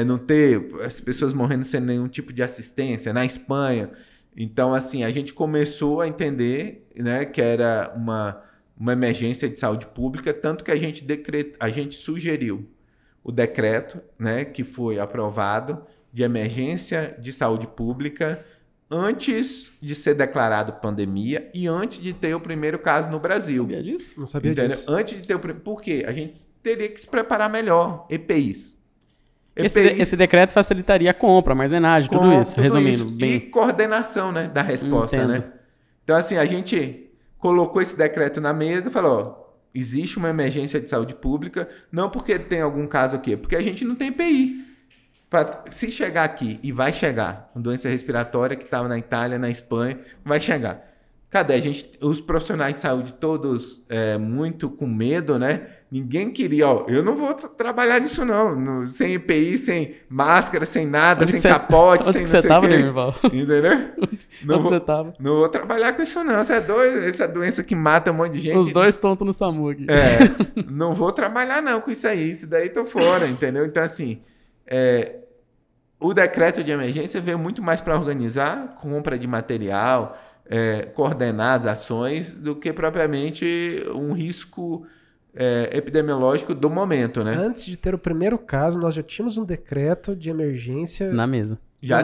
Não ter as pessoas morrendo sem nenhum tipo de assistência, na Espanha. Então, assim, a gente começou a entender, né, que era uma emergência de saúde pública, tanto que a gente sugeriu o decreto, né, que foi aprovado de emergência de saúde pública antes de ser declarado pandemia e antes de ter o primeiro caso no Brasil. Sabia disso? Não sabia disso. Antes de ter Por quê? A gente teria que se preparar melhor. EPIs. Esse decreto facilitaria a compra, armazenagem, tudo isso, resumindo. E coordenação, né, da resposta. Entendo. Né? Então, assim, a gente colocou esse decreto na mesa e falou, existe uma emergência de saúde pública, não porque tem algum caso aqui, porque a gente não tem EPI. Se chegar aqui, e vai chegar, uma doença respiratória que estava na Itália, na Espanha, vai chegar. Cadê? Os profissionais de saúde todos muito com medo, né? Ninguém queria, eu não vou trabalhar nisso não, sem EPI, sem máscara, sem nada, sem capote, sem não sei o quê. Entendeu? Onde você tava? Não vou trabalhar com isso não, essa doença que mata um monte de gente. Os dois tontos no SAMU aqui. Não vou trabalhar não com isso aí, isso daí tô fora, entendeu? Então assim, o decreto de emergência veio muito mais para organizar compra de material, coordenar as ações, do que propriamente um risco epidemiológico do momento, né? Antes de ter o primeiro caso, nós já tínhamos um decreto de emergência na mesa. Já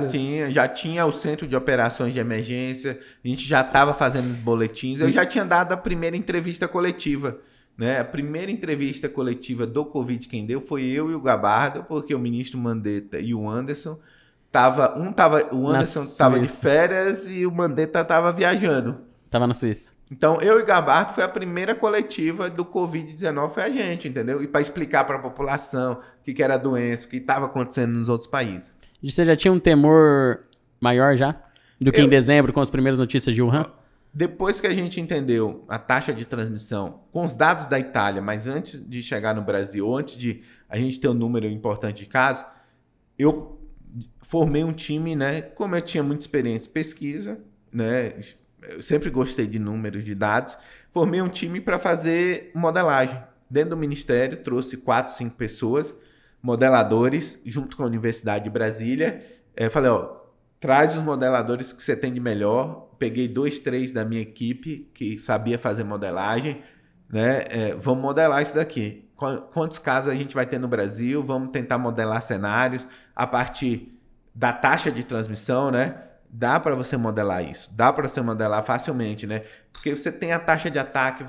tinha o centro de operações de emergência, a gente já estava fazendo os boletins, eu já tinha dado a primeira entrevista coletiva, né? A primeira entrevista coletiva do Covid quem deu foi eu e o Gabardo, porque o ministro Mandetta e o Anderson o Anderson estava de férias e o Mandetta estava viajando. Estava na Suíça. Então, eu e Gabardo foi a primeira coletiva do Covid-19, foi a gente, entendeu? E para explicar para a população o que era a doença, o que estava acontecendo nos outros países. E você já tinha um temor maior já? Do que em dezembro, com as primeiras notícias de Wuhan? Depois que a gente entendeu a taxa de transmissão com os dados da Itália, mas antes de chegar no Brasil, antes de a gente ter um número importante de casos, eu formei um time, né? Como eu tinha muita experiência em pesquisa, né? Eu sempre gostei de números, de dados. Formei um time para fazer modelagem. Dentro do Ministério, trouxe 4, 5 pessoas, modeladores, junto com a Universidade de Brasília. Falei, traz os modeladores que você tem de melhor. Peguei 2, 3 da minha equipe que sabia fazer modelagem, né? Vamos modelar isso daqui. Quantos casos a gente vai ter no Brasil? Vamos tentar modelar cenários a partir da taxa de transmissão, né? Dá para você modelar isso, dá para você modelar facilmente, né? Porque você tem a taxa de ataque,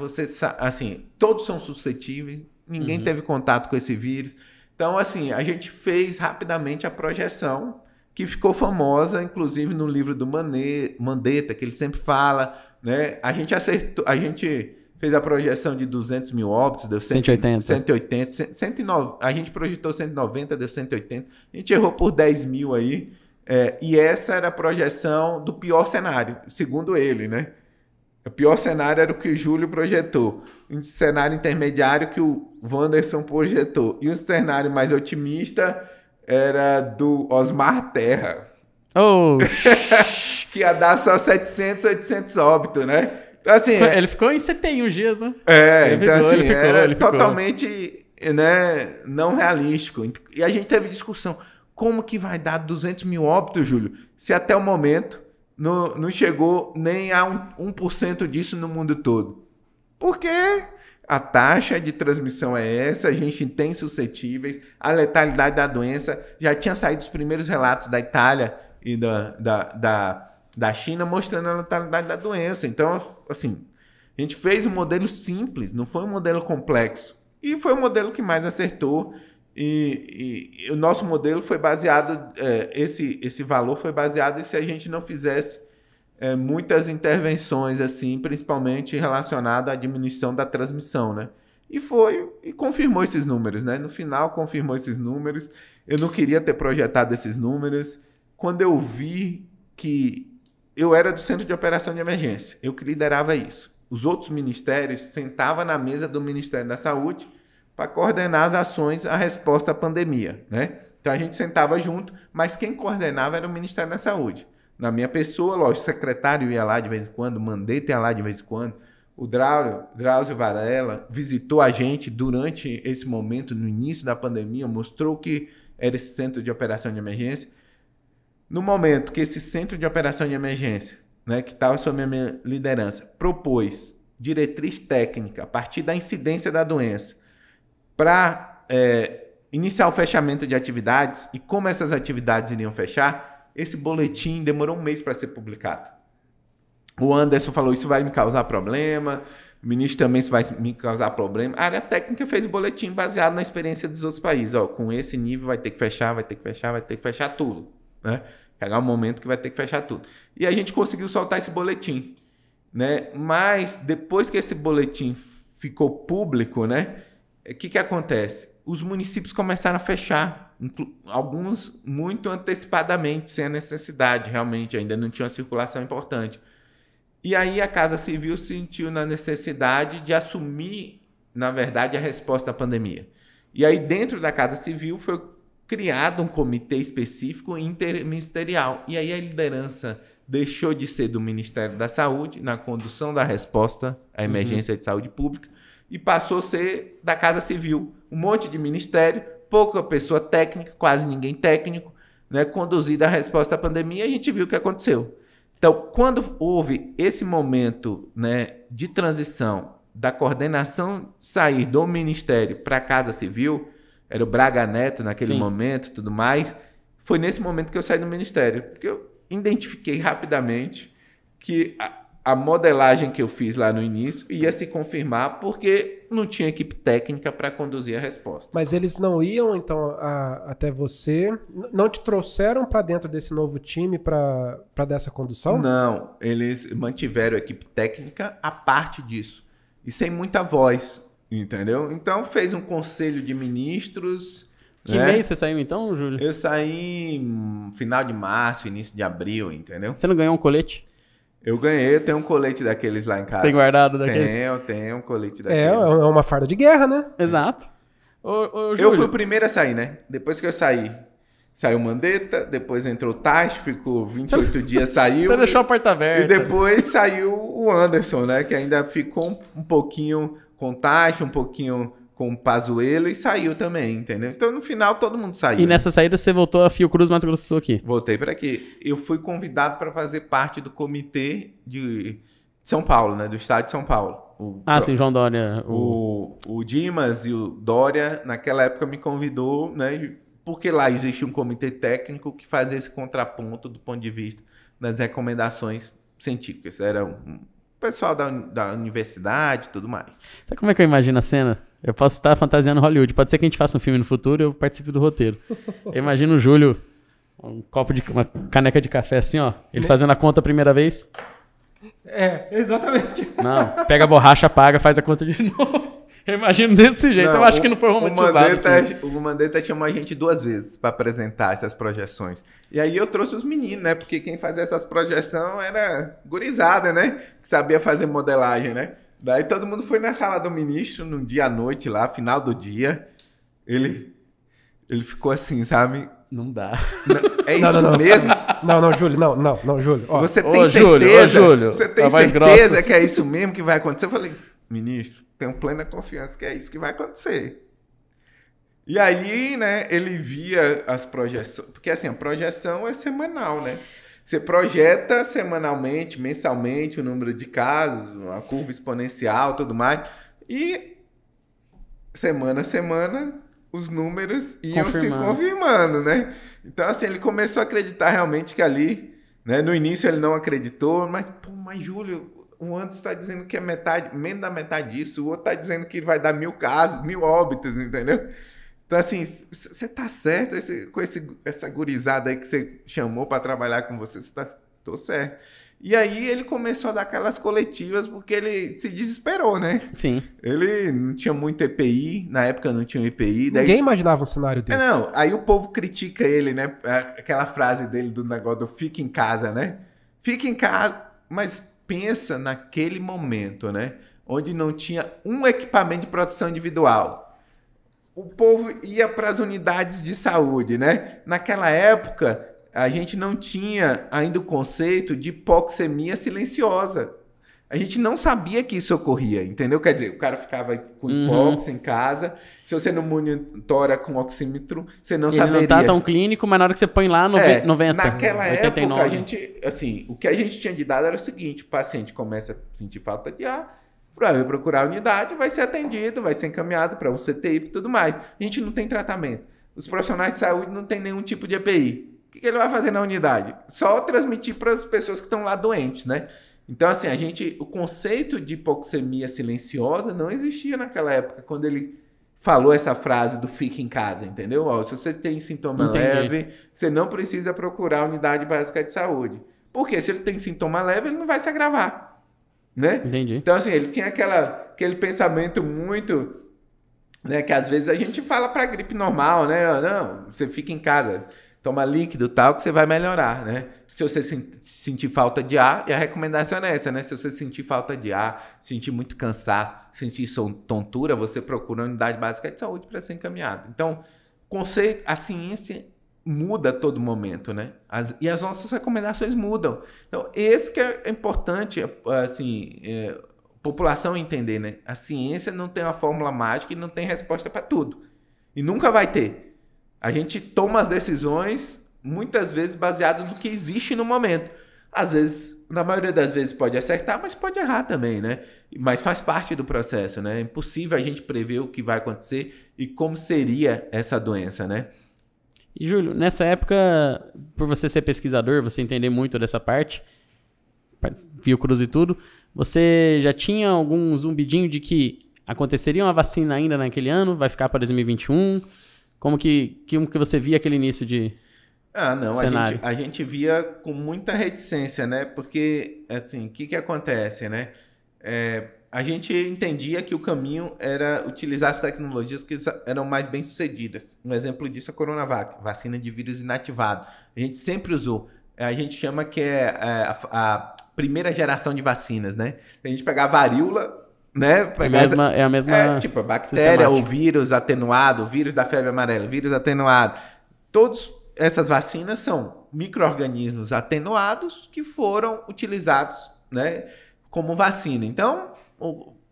assim, todos são suscetíveis, ninguém teve contato com esse vírus. Então, assim, a gente fez rapidamente a projeção, que ficou famosa, inclusive no livro do Mandetta, que ele sempre fala, né? A gente fez a projeção de 200 mil óbitos, deu 180. 109, a gente projetou 190, deu 180. A gente errou por 10 mil aí. E essa era a projeção do pior cenário, segundo ele, né? O pior cenário era o que o Júlio projetou. Um cenário intermediário que o Wanderson projetou. E o cenário mais otimista era do Osmar Terra. Que ia dar só 700, 800 óbitos, né? Então, assim, ele ficou em 71 dias, né? Era totalmente, né, não realístico. E a gente teve discussão. Como que vai dar 200 mil óbitos, Júlio, se até o momento não chegou nem a 1% disso no mundo todo? Porque a taxa de transmissão é essa, a gente tem suscetíveis, a letalidade da doença, já tinha saído os primeiros relatos da Itália e da China mostrando a letalidade da doença. Então, assim, a gente fez um modelo simples, não foi um modelo complexo. E foi o modelo que mais acertou. E o nosso modelo foi baseado, esse valor foi baseado em se a gente não fizesse muitas intervenções, assim, principalmente relacionadas à diminuição da transmissão, né? E confirmou esses números, né? No final, confirmou esses números. Eu não queria ter projetado esses números. Quando eu vi que eu era do Centro de Operação de Emergência, eu que liderava isso. Os outros ministérios sentavam na mesa do Ministério da Saúde para coordenar as ações, a resposta à pandemia, né? Então a gente sentava junto, mas quem coordenava era o Ministério da Saúde. Na minha pessoa, lógico, o secretário ia lá de vez em quando, o Mandetta ia lá de vez em quando, o Drauzio Varela visitou a gente durante esse momento, no início da pandemia, mostrou que era esse centro de operação de emergência. No momento que esse centro de operação de emergência, né, que estava sob a minha liderança, propôs diretriz técnica a partir da incidência da doença, para iniciar o fechamento de atividades e como essas atividades iriam fechar, esse boletim demorou um mês para ser publicado. O Anderson falou, isso vai me causar problema, o ministro também, isso vai me causar problema. A área técnica fez o boletim baseado na experiência dos outros países. Com esse nível vai ter que fechar, vai ter que fechar, vai ter que fechar tudo, né? Chegar um momento que vai ter que fechar tudo. E a gente conseguiu soltar esse boletim, né? Mas depois que esse boletim ficou público, né? O que acontece? Os municípios começaram a fechar, alguns muito antecipadamente, sem a necessidade, realmente, ainda não tinha uma circulação importante. E aí a Casa Civil sentiu na necessidade de assumir, na verdade, a resposta à pandemia. E aí dentro da Casa Civil foi criado um comitê específico interministerial. E aí a liderança deixou de ser do Ministério da Saúde, na condução da resposta à emergência de saúde pública, e passou a ser da Casa Civil. Um monte de ministério, pouca pessoa técnica, quase ninguém técnico, né, conduzida a resposta à pandemia, e a gente viu o que aconteceu. Então, quando houve esse momento, né, de transição da coordenação sair do Ministério para a Casa Civil, era o Braga Neto naquele momento, tudo mais, foi nesse momento que eu saí do Ministério, porque eu identifiquei rapidamente que a modelagem que eu fiz lá no início ia se confirmar, porque não tinha equipe técnica para conduzir a resposta. Mas eles não iam, então, até você? Não te trouxeram para dentro desse novo time para dar essa condução? Não, eles mantiveram a equipe técnica a parte disso. E sem muita voz, entendeu? Então fez um conselho de ministros. Que mês você saiu então, Júlio? Eu saí final de março, início de abril, entendeu? Você não ganhou um colete? Eu ganhei, eu tenho um colete daqueles lá em casa. Tem guardado daquele? Tenho um colete daquele. É uma farda de guerra, né? Exato. Ô, eu fui o primeiro a sair, né? Depois que eu saí, saiu o Mandetta, depois entrou o Tati, ficou 28 dias, saiu. Você deixou a porta aberta. E depois saiu o Anderson, né? Que ainda ficou um pouquinho com o Tati, um pouquinho com o Pazuello e saiu também, entendeu? Então, no final, todo mundo saiu. E nessa saída, você voltou a Fiocruz, Mato Grosso do Sul aqui? Voltei para aqui. Eu fui convidado para fazer parte do comitê de São Paulo, né? Do estado de São Paulo. Sim, João Dória. O Dimas e o Dória, naquela época, me convidou, né? Porque lá existe um comitê técnico que fazia esse contraponto do ponto de vista das recomendações científicas. Era um pessoal da universidade e tudo mais. Sabe como é que eu imagino a cena? Eu posso estar fantasiando Hollywood. Pode ser que a gente faça um filme no futuro e eu participe do roteiro. Eu imagino o Júlio, uma caneca de café assim, ó. Ele fazendo a conta a primeira vez. Exatamente. Não, pega a borracha, apaga, faz a conta de novo. Eu imagino desse jeito. Eu acho que não foi romantizado. O Mandetta chamou a gente 2 vezes para apresentar essas projeções. E aí eu trouxe os meninos, né? Porque quem fazia essas projeções era gurizada, né? Que sabia fazer modelagem, né? Daí todo mundo foi na sala do ministro, num dia à noite lá, final do dia. Ele ficou assim, sabe? Não dá. É isso mesmo? Não, Júlio, não, Júlio. Ó, você tem certeza? Júlio, você tem certeza que é isso mesmo que vai acontecer? Eu falei, ministro, tenho plena confiança que é isso que vai acontecer. E aí, né, ele via as projeções, porque assim, a projeção é semanal, né? Você projeta semanalmente, mensalmente o número de casos, a curva exponencial, tudo mais. E semana a semana os números iam se confirmando, né? Então, assim, ele começou a acreditar realmente que ali, né? No início ele não acreditou, mas Júlio, o Anderson está dizendo que é menos da metade disso, o outro está dizendo que vai dar 1000 casos, 1000 óbitos, entendeu? Então, assim, você tá certo com essa gurizada aí que você chamou para trabalhar com você, tô certo. E aí ele começou a dar aquelas coletivas porque ele se desesperou, né? Sim. Ele não tinha muito EPI, na época não tinha EPI. Daí... Ninguém imaginava um cenário desse. Não, aí o povo critica ele, né? Aquela frase dele do negócio do fica em casa, né? Fica em casa, mas pensa naquele momento, né? Onde não tinha um equipamento de proteção individual. O povo ia para as unidades de saúde, né? Naquela época, a gente não tinha ainda o conceito de hipoxemia silenciosa. A gente não sabia que isso ocorria, entendeu? Quer dizer, o cara ficava com hipóxia em casa, se você não monitora com oxímetro, você não saberia. Ele não tá tão clínico, mas na hora que você põe lá, 90. Naquela 89. época, a gente, assim, o que a gente tinha de dado era o seguinte, o paciente começa a sentir falta de ar, vai procurar a unidade, vai ser atendido, vai ser encaminhado para um CTI e tudo mais. A gente não tem tratamento. Os profissionais de saúde não tem nenhum tipo de EPI. O que ele vai fazer na unidade? Só transmitir para as pessoas que estão lá doentes, né? Então, assim, o conceito de hipoxemia silenciosa não existia naquela época, quando ele falou essa frase do fica em casa, entendeu? Ó, se você tem sintoma leve, você não precisa procurar a unidade básica de saúde. Porque se ele tem sintoma leve, ele não vai se agravar. Né? Entendi. Então, assim, ele tinha aquele pensamento muito, né, que às vezes a gente fala para gripe normal, né? Não, você fica em casa, toma líquido tal, que você vai melhorar, né? Se você sentir falta de ar, e a recomendação é essa, né? Se você sentir falta de ar, sentir muito cansaço, sentir tontura, você procura a unidade básica de saúde para ser encaminhado. Então, conceito, a ciência muda a todo momento, né? E as nossas recomendações mudam. Então, esse que é importante, assim, a população entender, né? A ciência não tem uma fórmula mágica e não tem resposta para tudo. E nunca vai ter. A gente toma as decisões, muitas vezes, baseado no que existe no momento. Às vezes, na maioria das vezes, pode acertar, mas pode errar também, né? Mas faz parte do processo, né? É impossível a gente prever o que vai acontecer e como seria essa doença, né? E, Júlio, nessa época, por você ser pesquisador, você entender muito dessa parte, Fiocruz e tudo, você já tinha algum zumbidinho de que aconteceria uma vacina ainda naquele ano? Vai ficar para 2021? Como que você via aquele início de cenário? A gente via com muita reticência, né? Porque, assim, o que acontece, né? A gente entendia que o caminho era utilizar as tecnologias que eram mais bem-sucedidas. Um exemplo disso é a Coronavac, vacina de vírus inativado. A gente sempre usou. A gente chama que é a primeira geração de vacinas, né? A gente pegar a varíola, né? É a mesma tipo, a bactéria, o vírus atenuado, o vírus da febre amarela, o vírus atenuado. Todas essas vacinas são micro-organismos atenuados que foram utilizados, né, como vacina. Então,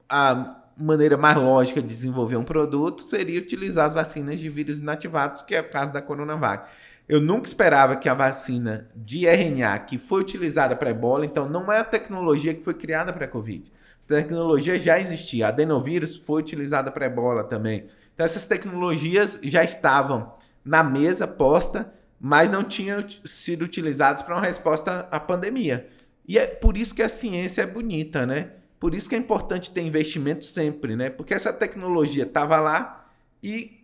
a maneira mais lógica de desenvolver um produto seria utilizar as vacinas de vírus inativados, que é o caso da Coronavac. Eu nunca esperava que a vacina de RNA, que foi utilizada para ebola, então não é a tecnologia que foi criada para a Covid. Essa tecnologia já existia. A adenovírus foi utilizada para ebola também. Então essas tecnologias já estavam na mesa posta, mas não tinham sido utilizadas para uma resposta à pandemia. E é por isso que a ciência é bonita, né? Por isso que é importante ter investimento sempre, né? Porque essa tecnologia estava lá e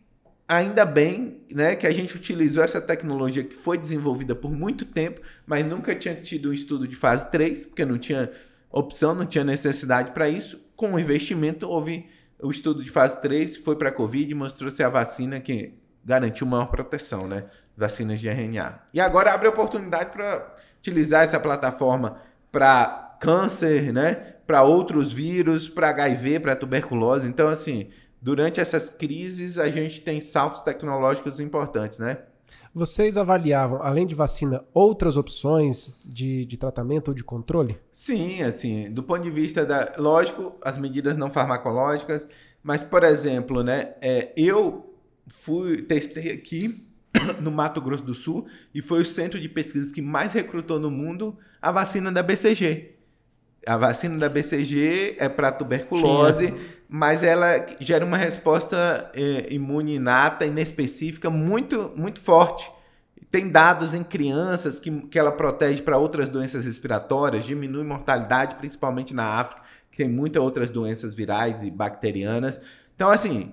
ainda bem, né, que a gente utilizou essa tecnologia que foi desenvolvida por muito tempo, mas nunca tinha tido um estudo de fase 3, porque não tinha opção, não tinha necessidade para isso. Com o investimento, houve o estudo de fase 3, foi para a Covid e mostrou-se a vacina que garantiu maior proteção, né? Vacinas de RNA. E agora abre a oportunidade para utilizar essa plataforma para câncer, né? Para outros vírus, para HIV, para tuberculose. Então, assim, durante essas crises, a gente tem saltos tecnológicos importantes, né? Vocês avaliavam, além de vacina, outras opções de tratamento ou de controle? Sim, assim, do ponto de vista lógico, as medidas não farmacológicas, mas, por exemplo, né, eu testei aqui no Mato Grosso do Sul e foi o centro de pesquisas que mais recrutou no mundo a vacina da BCG. A vacina da BCG é para tuberculose, mas ela gera uma resposta imune inata, inespecífica, muito, muito forte. Tem dados em crianças que ela protege para outras doenças respiratórias, diminui mortalidade, principalmente na África, que tem muitas outras doenças virais e bacterianas. Então, assim,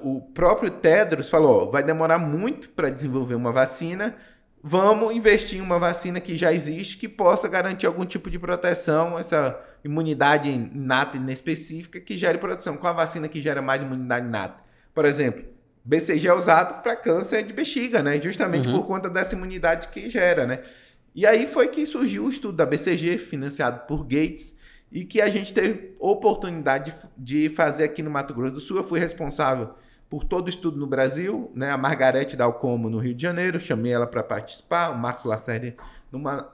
o próprio Tedros falou, vai demorar muito para desenvolver uma vacina, vamos investir em uma vacina que já existe, que possa garantir algum tipo de proteção, essa imunidade inata e inespecífica que gere proteção. Qual a vacina que gera mais imunidade inata? Por exemplo, BCG é usado para câncer de bexiga, né? Justamente por conta dessa imunidade que gera, né? E aí foi que surgiu o estudo da BCG, financiado por Gates, e que a gente teve oportunidade de fazer aqui no Mato Grosso do Sul. Eu fui responsável por todo o estudo no Brasil, né? A Margarete Dalcomo no Rio de Janeiro, chamei ela para participar, o Marcos Lacerda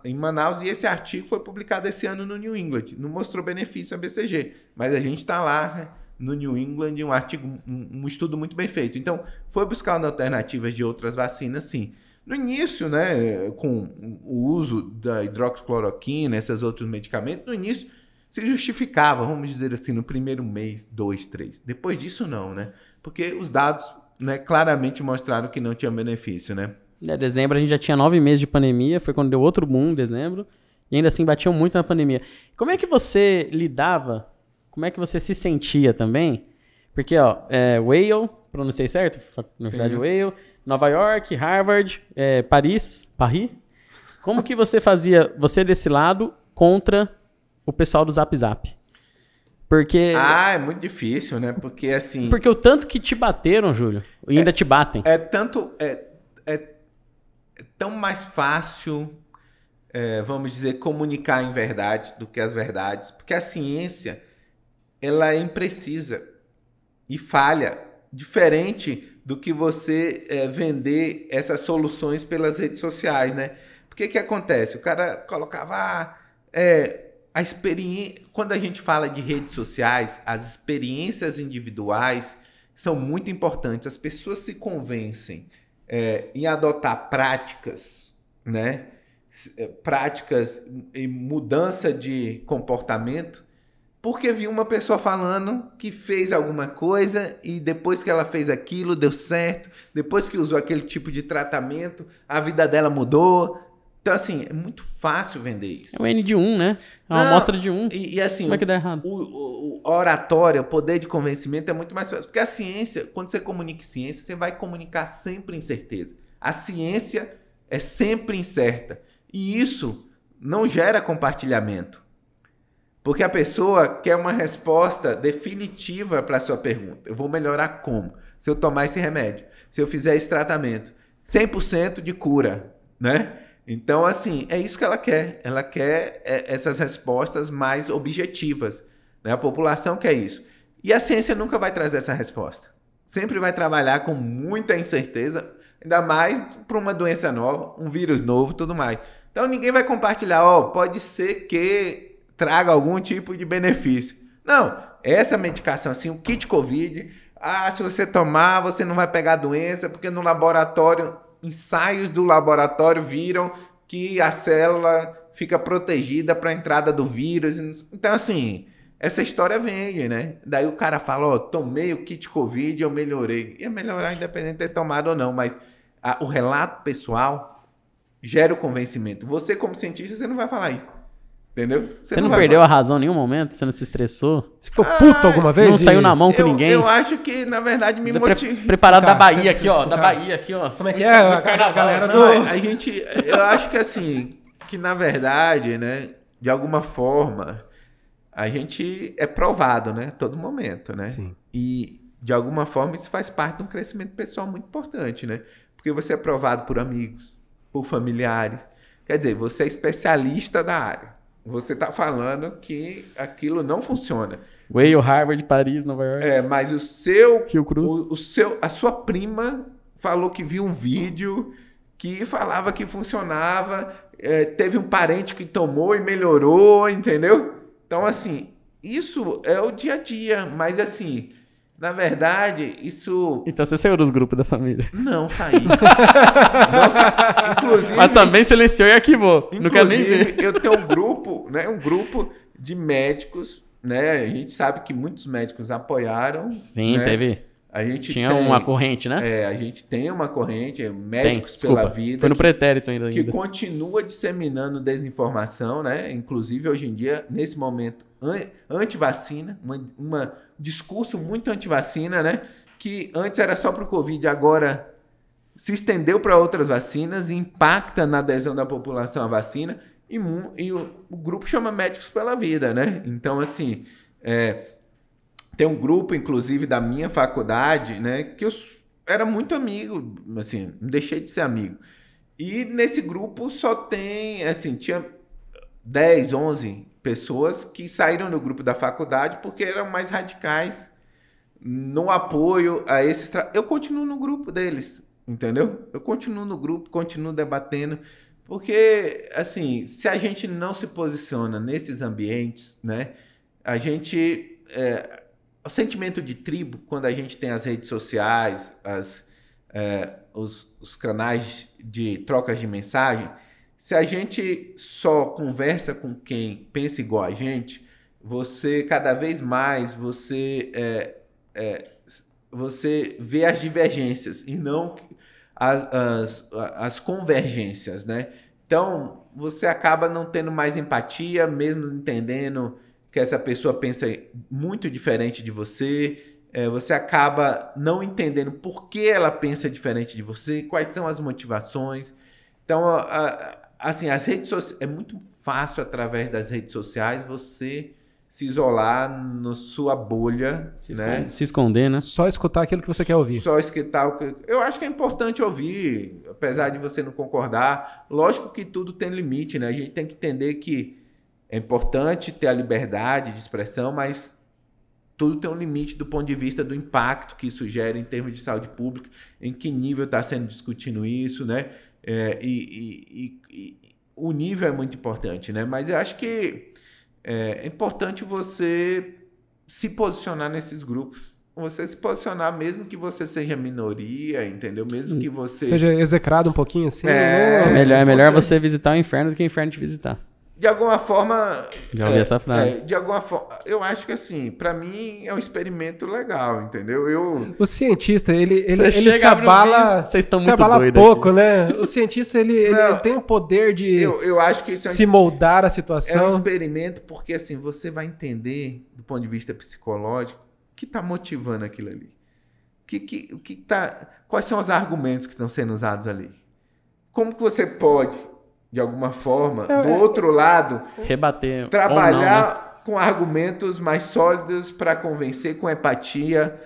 em Manaus, e esse artigo foi publicado esse ano no New England. Não mostrou benefício a BCG, mas a gente está lá, né, no New England, um artigo, um estudo muito bem feito. Então, foi buscar alternativas de outras vacinas, sim. No início, né, com o uso da hidroxicloroquina, esses outros medicamentos, no início se justificava, vamos dizer assim, no primeiro mês, 2, 3. Depois disso, não, né? Porque os dados, né, claramente mostraram que não tinha benefício, né? Em dezembro a gente já tinha 9 meses de pandemia, foi quando deu outro boom em dezembro, e ainda assim batiam muito na pandemia. Como é que você lidava, como é que você se sentia também? Porque, ó, Yale, pronunciei certo? Universidade de Yale, Nova York, Harvard, Paris, como que você fazia, você desse lado, contra o pessoal do Zap Zap? Porque... é muito difícil, né? Porque assim... Porque o tanto que te bateram, Júlio, e ainda te batem. É tão mais fácil, vamos dizer, comunicar em verdade do que as verdades. Porque a ciência, ela é imprecisa e falha. Diferente do que você vender essas soluções pelas redes sociais, né? Porque que acontece? O cara colocava... a experiência, quando a gente fala de redes sociais, as experiências individuais são muito importantes. As pessoas se convencem em adotar práticas, né? Práticas e mudança de comportamento, porque viu uma pessoa falando que fez alguma coisa e depois que ela fez aquilo, deu certo. Depois que usou aquele tipo de tratamento, a vida dela mudou. Então, assim, é muito fácil vender isso. É o N de 1, né? É uma amostra de 1. E assim, como é que dá errado? A oratória, o poder de convencimento é muito mais fácil. Porque a ciência, quando você comunica ciência, você vai comunicar sempre incerteza. A ciência é sempre incerta. E isso não gera compartilhamento. Porque a pessoa quer uma resposta definitiva para a sua pergunta. Eu vou melhorar como? Se eu tomar esse remédio, se eu fizer esse tratamento, 100% de cura, né? Então, assim, é isso que ela quer. Ela quer essas respostas mais objetivas, né? A população quer isso. E a ciência nunca vai trazer essa resposta. Sempre vai trabalhar com muita incerteza, ainda mais para uma doença nova, um vírus novo, tudo mais. Então, ninguém vai compartilhar, pode ser que traga algum tipo de benefício. Não, essa medicação, assim, o kit COVID, se você tomar, você não vai pegar a doença, porque no laboratório... Ensaios do laboratório viram que a célula fica protegida para a entrada do vírus. Então, assim, essa história vende, né? Daí o cara fala, tomei o kit COVID e eu melhorei. Ia melhorar independente de ter tomado ou não, mas o relato pessoal gera o convencimento. Você, como cientista, você não vai falar isso. Entendeu? Você não perdeu a razão em nenhum momento? Você não se estressou? Você ficou puto alguma vez? Não saiu na mão com ninguém? Eu acho que, na verdade, me motivou. Preparado da Bahia aqui, ó. Da Bahia aqui, ó. Como é que é? A galera do... Eu acho que, assim, que na verdade, né, de alguma forma, a gente é provado, né? Todo momento, né? Sim. E, de alguma forma, isso faz parte de um crescimento pessoal muito importante, né? Porque você é provado por amigos, por familiares. Quer dizer, você é especialista da área. Você está falando que aquilo não funciona. Yale, Harvard, Paris, Nova York. Mas Rio Cruz. a sua prima falou que viu um vídeo que falava que funcionava, teve um parente que tomou e melhorou, entendeu? Então, assim, isso é o dia a dia, mas assim, na verdade, isso... Então você saiu dos grupos da família? Não, saí. Inclusive... Mas também silenciou e arquivou. Não quero nem ver. Eu tenho um grupo, né? Um grupo de médicos, né? A gente sabe que muitos médicos apoiaram. Sim, né? teve. A gente tinha uma corrente, né? A gente tem uma corrente, Médicos pela Vida. Foi no pretérito ainda. Que continua disseminando desinformação, né? Inclusive, hoje em dia, nesse momento, antivacina, um discurso muito antivacina, né? Que antes era só para o Covid, agora se estendeu para outras vacinas e impacta na adesão da população à vacina. E o grupo chama Médicos pela Vida, né? Então, assim... Tem um grupo, inclusive, da minha faculdade, né, que eu era muito amigo, assim, não deixei de ser amigo. E nesse grupo só tem, assim, tinha 10, 11 pessoas que saíram do grupo da faculdade porque eram mais radicais no apoio a esses... Eu continuo no grupo deles, entendeu? Eu continuo no grupo, continuo debatendo, porque, assim, se a gente não se posiciona nesses ambientes, né, a gente... O sentimento de tribo, quando a gente tem as redes sociais, os canais de trocas de mensagem, se a gente só conversa com quem pensa igual a gente, você cada vez mais você vê as divergências e não as convergências, né? Então, você acaba não tendo mais empatia, mesmo entendendo que essa pessoa pensa muito diferente de você, você acaba não entendendo por que ela pensa diferente de você, quais são as motivações. Então, assim, as redes sociais, é muito fácil através das redes sociais você se isolar na sua bolha, né? Se esconder, né? Só escutar aquilo que você quer ouvir. Só escutar o que... Eu acho que é importante ouvir, apesar de você não concordar. Lógico que tudo tem limite, né? A gente tem que entender que é importante ter a liberdade de expressão, mas tudo tem um limite do ponto de vista do impacto que isso gera em termos de saúde pública, em que nível está sendo discutido isso, né? O nível é muito importante, né? Mas eu acho que é importante você se posicionar nesses grupos. Você se posicionar mesmo que você seja minoria, entendeu? Mesmo que você... Seja execrado um pouquinho assim. É melhor você visitar o inferno do que o inferno te visitar. De alguma forma... Já ouvi essa frase. De alguma forma... Eu acho que, assim, pra mim é um experimento legal, entendeu? O cientista, ele chega, se abala... Vocês estão se muito abala doidos pouco, aqui. né? O cientista, ele tem o poder de eu acho que isso se moldar a é um situação. experimento porque, assim, você vai entender, do ponto de vista psicológico, o que tá motivando aquilo ali. Quais são os argumentos que estão sendo usados ali? Como que você pode, de alguma forma, do outro lado, rebater, trabalhar ou não, né? com argumentos mais sólidos para convencer com empatia?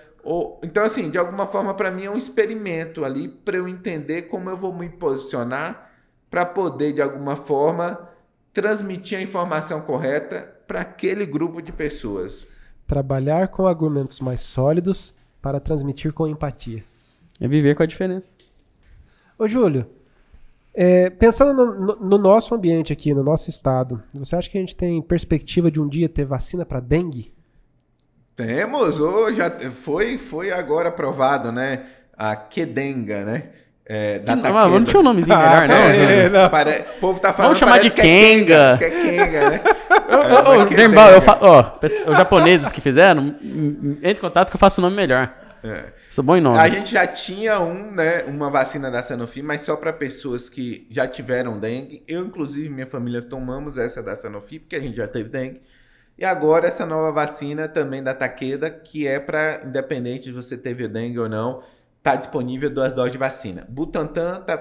Então, assim, de alguma forma, para mim é um experimento ali para eu entender como eu vou me posicionar para poder, de alguma forma, transmitir a informação correta para aquele grupo de pessoas. Trabalhar com argumentos mais sólidos para transmitir com empatia. É viver com a diferença. Ô, Júlio, pensando no nosso ambiente aqui, no nosso estado, você acha que a gente tem perspectiva de um dia ter vacina para dengue? Temos, já foi agora aprovado, né? A Qdenga, né? Não tinha um nomezinho melhor, não? O povo tá falando. Vamos chamar de Kenga. Que é Kenga, né? Os japoneses que fizeram, entre em contato que eu faço o nome melhor. Sou bom em nome. A gente já tinha uma vacina da Sanofi, mas só para pessoas que já tiveram dengue. Eu, inclusive, minha família tomamos essa da Sanofi, porque a gente já teve dengue. E agora essa nova vacina também da Takeda, que é para, independente de você teve dengue ou não, está disponível 2 doses de vacina. Butantan está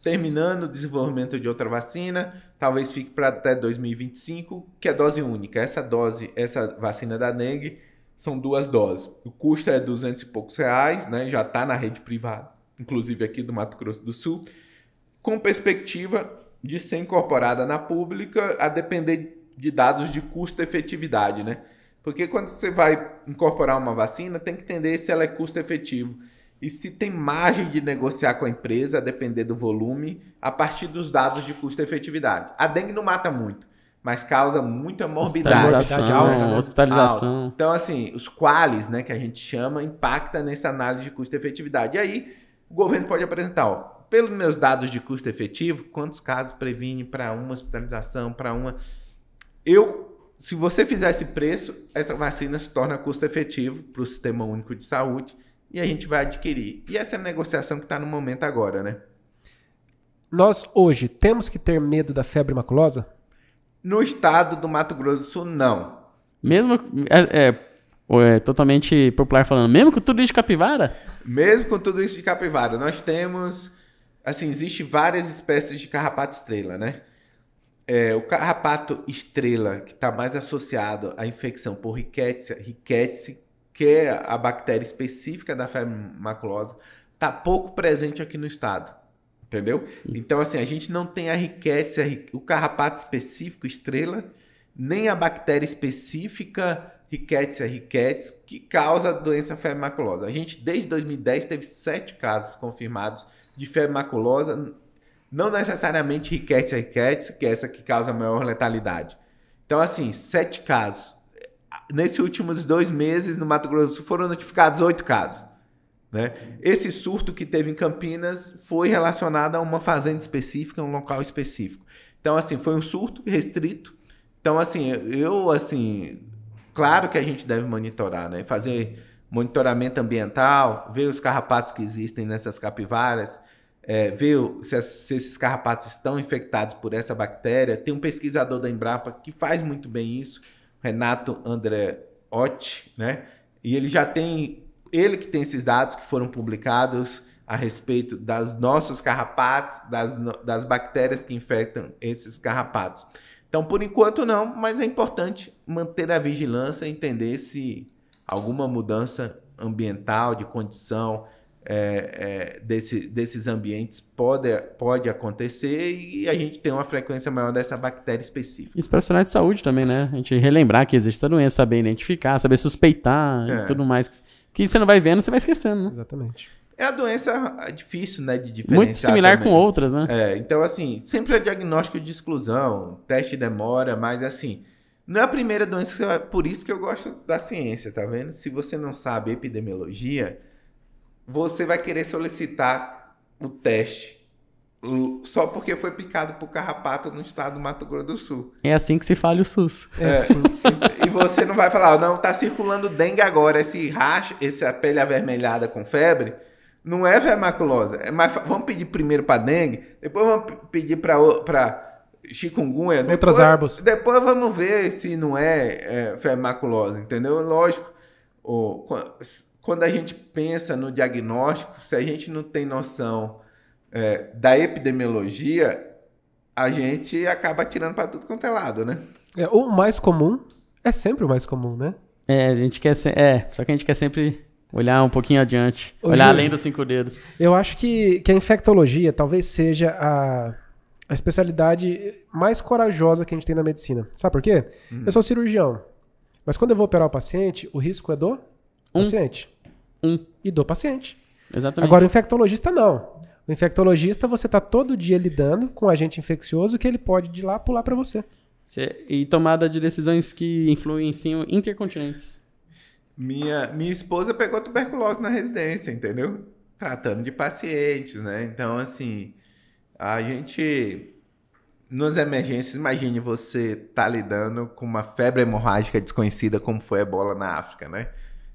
terminando o desenvolvimento de outra vacina, talvez fique para até 2025, que é dose única. Essa vacina da dengue, são 2 doses. O custo é R$200 e poucos, né? Já está na rede privada, inclusive aqui do Mato Grosso do Sul, com perspectiva de ser incorporada na pública, a depender de dados de custo-efetividade, né? Porque quando você vai incorporar uma vacina, tem que entender se ela é custo-efetivo e se tem margem de negociar com a empresa, a depender do volume, a partir dos dados de custo-efetividade. A dengue não mata muito, mas causa muita morbidade. Hospitalização. Alta. Então, assim, os quales, né, que a gente chama, impacta nessa análise de custo-efetividade. E aí, o governo pode apresentar, pelos meus dados de custo-efetivo, quantos casos previne para uma hospitalização, para uma... Se você fizer esse preço, essa vacina se torna custo-efetivo para o Sistema Único de Saúde e a gente vai adquirir. E essa é a negociação que está no momento agora, né? Nós, hoje, temos que ter medo da febre maculosa? No estado do Mato Grosso do Sul, não. Mesmo... totalmente popular falando, mesmo com tudo isso de capivara? Mesmo com tudo isso de capivara. Nós temos... Assim, existe várias espécies de carrapato estrela, né? O carrapato estrela, que está mais associado à infecção por Rickettsia, que é a bactéria específica da febre maculosa, está pouco presente aqui no estado, entendeu? Então, assim, a gente não tem a Rickettsia, o carrapato específico estrela, nem a bactéria específica Rickettsia, que causa a doença febre maculosa. A gente, desde 2010, teve 7 casos confirmados de febre maculosa, não necessariamente Rickettsia, que é essa que causa a maior letalidade. Então, assim, 7 casos. Nesses últimos 2 meses, no Mato Grosso do Sul, foram notificados 8 casos. Né? Esse surto que teve em Campinas foi relacionado a uma fazenda específica, um local específico. Então, assim, foi um surto restrito. Então, assim, claro que a gente deve monitorar, né? Fazer monitoramento ambiental, ver os carrapatos que existem nessas capivaras, ver se esses carrapatos estão infectados por essa bactéria. Tem um pesquisador da Embrapa que faz muito bem isso, Renato Andreotti, né? E ele que tem esses dados que foram publicados a respeito dos nossos carrapatos, das bactérias que infectam esses carrapatos. Então, por enquanto não, mas é importante manter a vigilância e entender se alguma mudança ambiental, de condição desses ambientes pode acontecer e a gente tem uma frequência maior dessa bactéria específica. E os profissionais de saúde também, né? A gente relembrar que existe essa doença, saber identificar, saber suspeitar e tudo mais. Que você não vai vendo, você vai esquecendo, né? Exatamente. É a doença difícil, né, de diferenciar. Muito similar também. Com outras, né? Então, assim, sempre é diagnóstico de exclusão, teste demora, mas, assim, não é a primeira doença que você vai... Por isso que eu gosto da ciência, tá vendo? Se você não sabe epidemiologia, você vai querer solicitar o teste só porque foi picado por carrapato no estado do Mato Grosso do Sul. É assim que se falha o SUS. E você não vai falar, não, tá circulando dengue agora, essa pele avermelhada com febre, não é vermaculosa. Vamos pedir primeiro para dengue, depois vamos pedir para chikungunya, outras árvores. Depois vamos ver se não é vermaculosa, entendeu? Lógico, quando a gente pensa no diagnóstico, se a gente não tem noção da epidemiologia, a gente acaba tirando para tudo quanto é lado, né? O mais comum é sempre o mais comum, né? A gente quer só que a gente quer sempre olhar um pouquinho adiante, olhar além dos 5 dedos. Eu acho que a infectologia talvez seja a especialidade mais corajosa que a gente tem na medicina. Sabe por quê? Eu sou cirurgião, mas quando eu vou operar o paciente, o risco é do paciente. E do paciente. Exatamente. Agora, o infectologista não. O infectologista, você está todo dia lidando com um agente infeccioso que ele pode de lá pular para você. E tomada de decisões que influenciam intercontinentes. Minha esposa pegou tuberculose na residência, entendeu? Tratando de pacientes, né? Então, assim, a gente... Nas emergências, imagine você tá lidando com uma febre hemorrágica desconhecida como foi a ebola na África, né?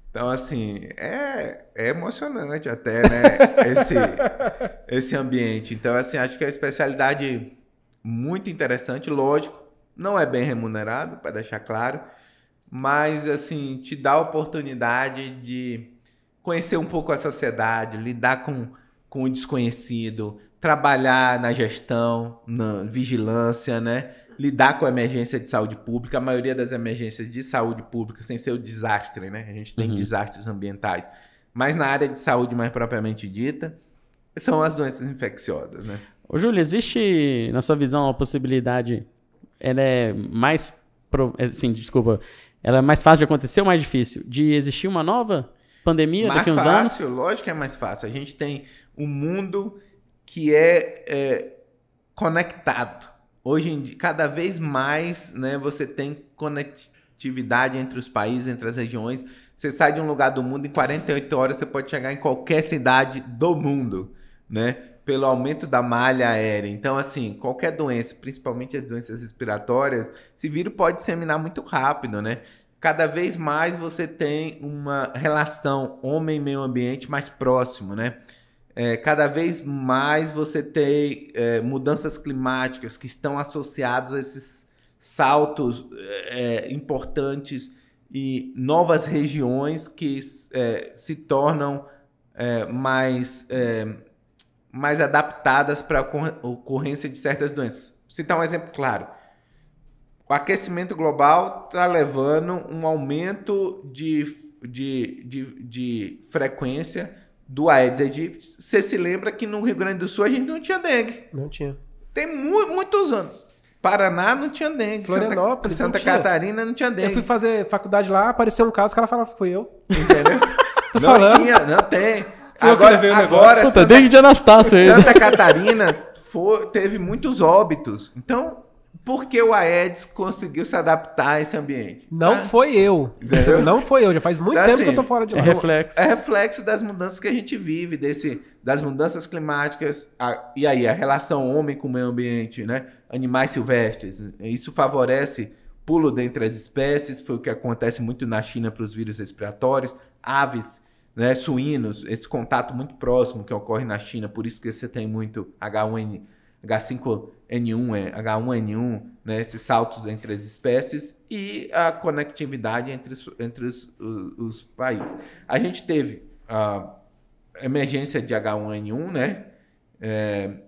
Então, assim, é emocionante até, né? esse ambiente. Então, assim, acho que é uma especialidade muito interessante, lógico, não é bem remunerado, para deixar claro, mas, assim, te dá a oportunidade de conhecer um pouco a sociedade, lidar com o desconhecido, trabalhar na gestão, na vigilância, né? Lidar com a emergência de saúde pública, a maioria das emergências de saúde pública, sem ser o desastre, né? A gente tem desastres ambientais. Mas na área de saúde mais propriamente dita, são as doenças infecciosas, né? Ô, Júlio, existe, na sua visão, a possibilidade, ela é mais, ela é mais fácil de acontecer ou mais difícil? De existir uma nova pandemia daqui a uns anos? Mais fácil, lógico que é mais fácil. A gente tem um mundo que é conectado. Hoje em dia, cada vez mais, né, você tem conectividade entre os países, entre as regiões. Você sai de um lugar do mundo, em 48 horas você pode chegar em qualquer cidade do mundo, né? Pelo aumento da malha aérea. Então, assim, qualquer doença, principalmente as doenças respiratórias, esse vírus pode disseminar muito rápido, né? Cada vez mais você tem uma relação homem e meio ambiente mais próximo, né? Cada vez mais você tem mudanças climáticas que estão associados a esses saltos importantes e novas regiões que se tornam mais adaptadas para a ocorrência de certas doenças. Vou citar um exemplo claro. O aquecimento global está levando um aumento de frequência do Aedes aegypti. Você se lembra que no Rio Grande do Sul a gente não tinha dengue. Não tinha. Tem muitos anos. Paraná não tinha dengue. Florianópolis Santa Catarina não tinha dengue. Eu fui fazer faculdade lá, apareceu um caso que ela falava que fui eu. Entendeu? Tô falando. Não tem. Agora Puta, dengue de Anastácio aí. Santa Catarina teve muitos óbitos. Então, por que o Aedes conseguiu se adaptar a esse ambiente? Não foi eu. Entendeu? Não foi eu. Já faz muito tempo que eu tô fora de lá. É reflexo das mudanças que a gente vive, das mudanças climáticas. E aí, a relação homem com o meio ambiente, né? Animais silvestres. Isso favorece pulo dentre as espécies. Foi o que acontece muito na China para os vírus respiratórios. Aves, né? Suínos. Esse contato muito próximo que ocorre na China. Por isso que você tem muito H5N1, H1N1, né, esses saltos entre as espécies e a conectividade entre os países. A gente teve a emergência de H1N1, né,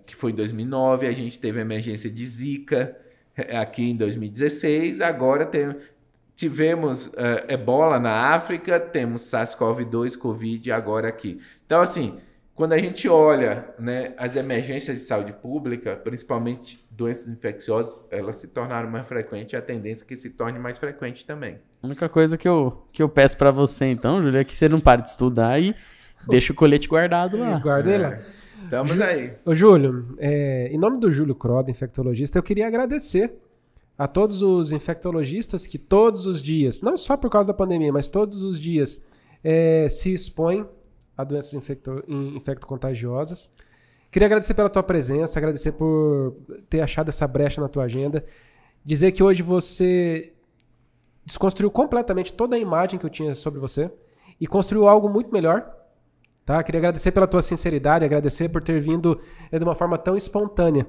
que foi em 2009, a gente teve a emergência de Zika aqui em 2016, agora tivemos ebola na África, temos SARS-CoV-2, Covid agora aqui. Então, assim, quando a gente olha, né, as emergências de saúde pública, principalmente doenças infecciosas, elas se tornaram mais frequentes e a tendência é que se torne mais frequente também. A única coisa que eu peço pra você, então, Júlio, é que você não pare de estudar e deixa o colete guardado lá. Guarda ele lá. Estamos aí. Ô, Júlio, em nome do Júlio Croda, infectologista, eu queria agradecer a todos os infectologistas que todos os dias, não só por causa da pandemia, mas todos os dias se expõem a doenças infecto-contagiosas. Queria agradecer pela tua presença, agradecer por ter achado essa brecha na tua agenda. Dizer que hoje você desconstruiu completamente toda a imagem que eu tinha sobre você e construiu algo muito melhor. Tá? Queria agradecer pela tua sinceridade, agradecer por ter vindo de uma forma tão espontânea.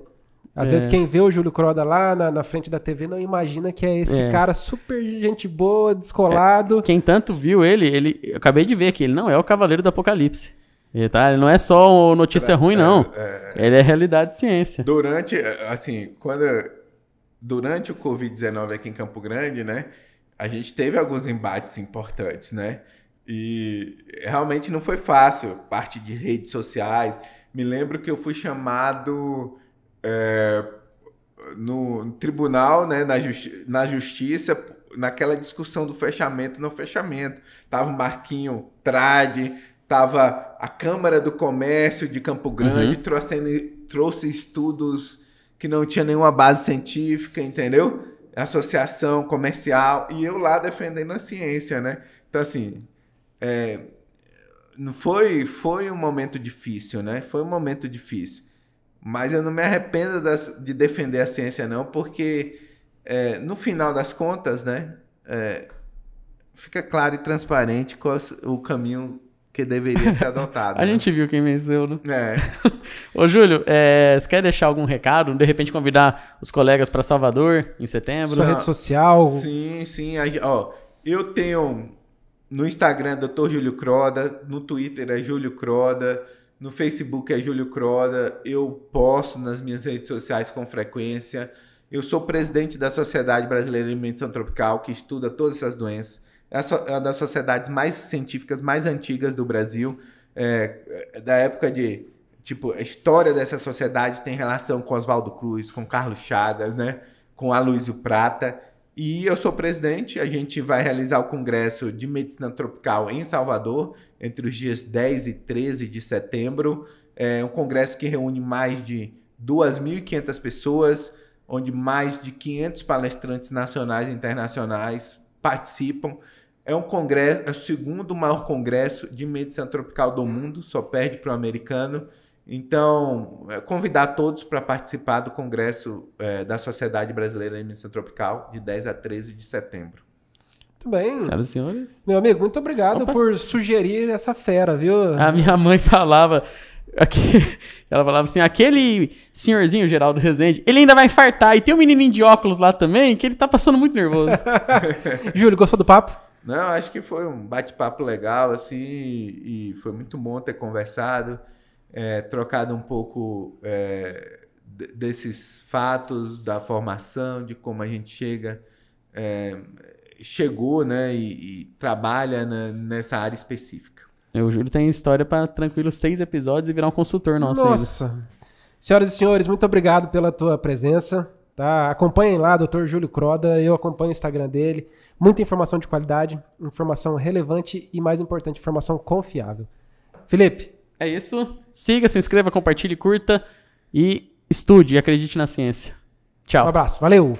Às vezes quem vê o Júlio Croda lá na frente da TV não imagina que é esse cara super gente boa, descolado. Quem tanto viu ele, eu acabei de ver aqui, ele não é o Cavaleiro do Apocalipse. Ele não é só notícia ruim, não. Ele é realidade de ciência. Durante o Covid-19 aqui em Campo Grande, né, a gente teve alguns embates importantes, né? E realmente não foi fácil, parte de redes sociais. Me lembro que eu fui chamado no tribunal, né, na justiça, naquela discussão do fechamento, no fechamento. Tava o Marquinho Trade, tava a Câmara do Comércio de Campo Grande, trouxe estudos que não tinha nenhuma base científica, entendeu? Associação comercial, e eu lá defendendo a ciência, né? Então, assim, foi um momento difícil, né? Foi um momento difícil. Mas eu não me arrependo de defender a ciência, não, porque no final das contas, né, fica claro e transparente qual o caminho que deveria ser adotado. A gente viu quem venceu, né? É. Ô, Júlio, você quer deixar algum recado? De repente convidar os colegas para Salvador em setembro? Sua rede social? Sim. Eu tenho no Instagram Dr. Júlio Croda, no Twitter é Júlio Croda, no Facebook é Júlio Croda. Eu posto nas minhas redes sociais com frequência. Eu sou presidente da Sociedade Brasileira de Alimentação Tropical, que estuda todas essas doenças. É uma das sociedades mais científicas, mais antigas do Brasil. Da época de... Tipo, a história dessa sociedade tem relação com Oswaldo Cruz, com Carlos Chagas, né? Com Aloysio Prata. E eu sou presidente. A gente vai realizar o Congresso de Medicina Tropical em Salvador, entre os dias 10 e 13 de setembro. É um congresso que reúne mais de 2.500 pessoas, onde mais de 500 palestrantes nacionais e internacionais participam. É um congresso, é o segundo maior congresso de medicina tropical do mundo, só perde para o americano. Então, convidar todos para participar do congresso da Sociedade Brasileira de Medicina Tropical, de 10 a 13 de setembro. Muito bem. Senhoras e senhores. Meu amigo, muito obrigado por sugerir essa fera, viu? A minha mãe falava... Ela falava assim, aquele senhorzinho Geraldo Rezende, ele ainda vai infartar. E tem um menininho de óculos lá também, que ele tá passando muito nervoso. Júlio, gostou do papo? Não, acho que foi um bate-papo legal, assim, e foi muito bom ter conversado, trocado um pouco desses fatos da formação, de como a gente chegou, né, e trabalha nessa área específica. O Júlio tem história para tranquilo 6 episódios e virar um consultor nosso. Nossa! Ainda. Senhoras e senhores, muito obrigado pela tua presença. Tá? Acompanhem lá, Dr. Júlio Croda. Eu acompanho o Instagram dele. Muita informação de qualidade, informação relevante e, mais importante, informação confiável. Felipe. É isso. Siga, se inscreva, compartilhe, curta e estude e acredite na ciência. Tchau. Um abraço. Valeu!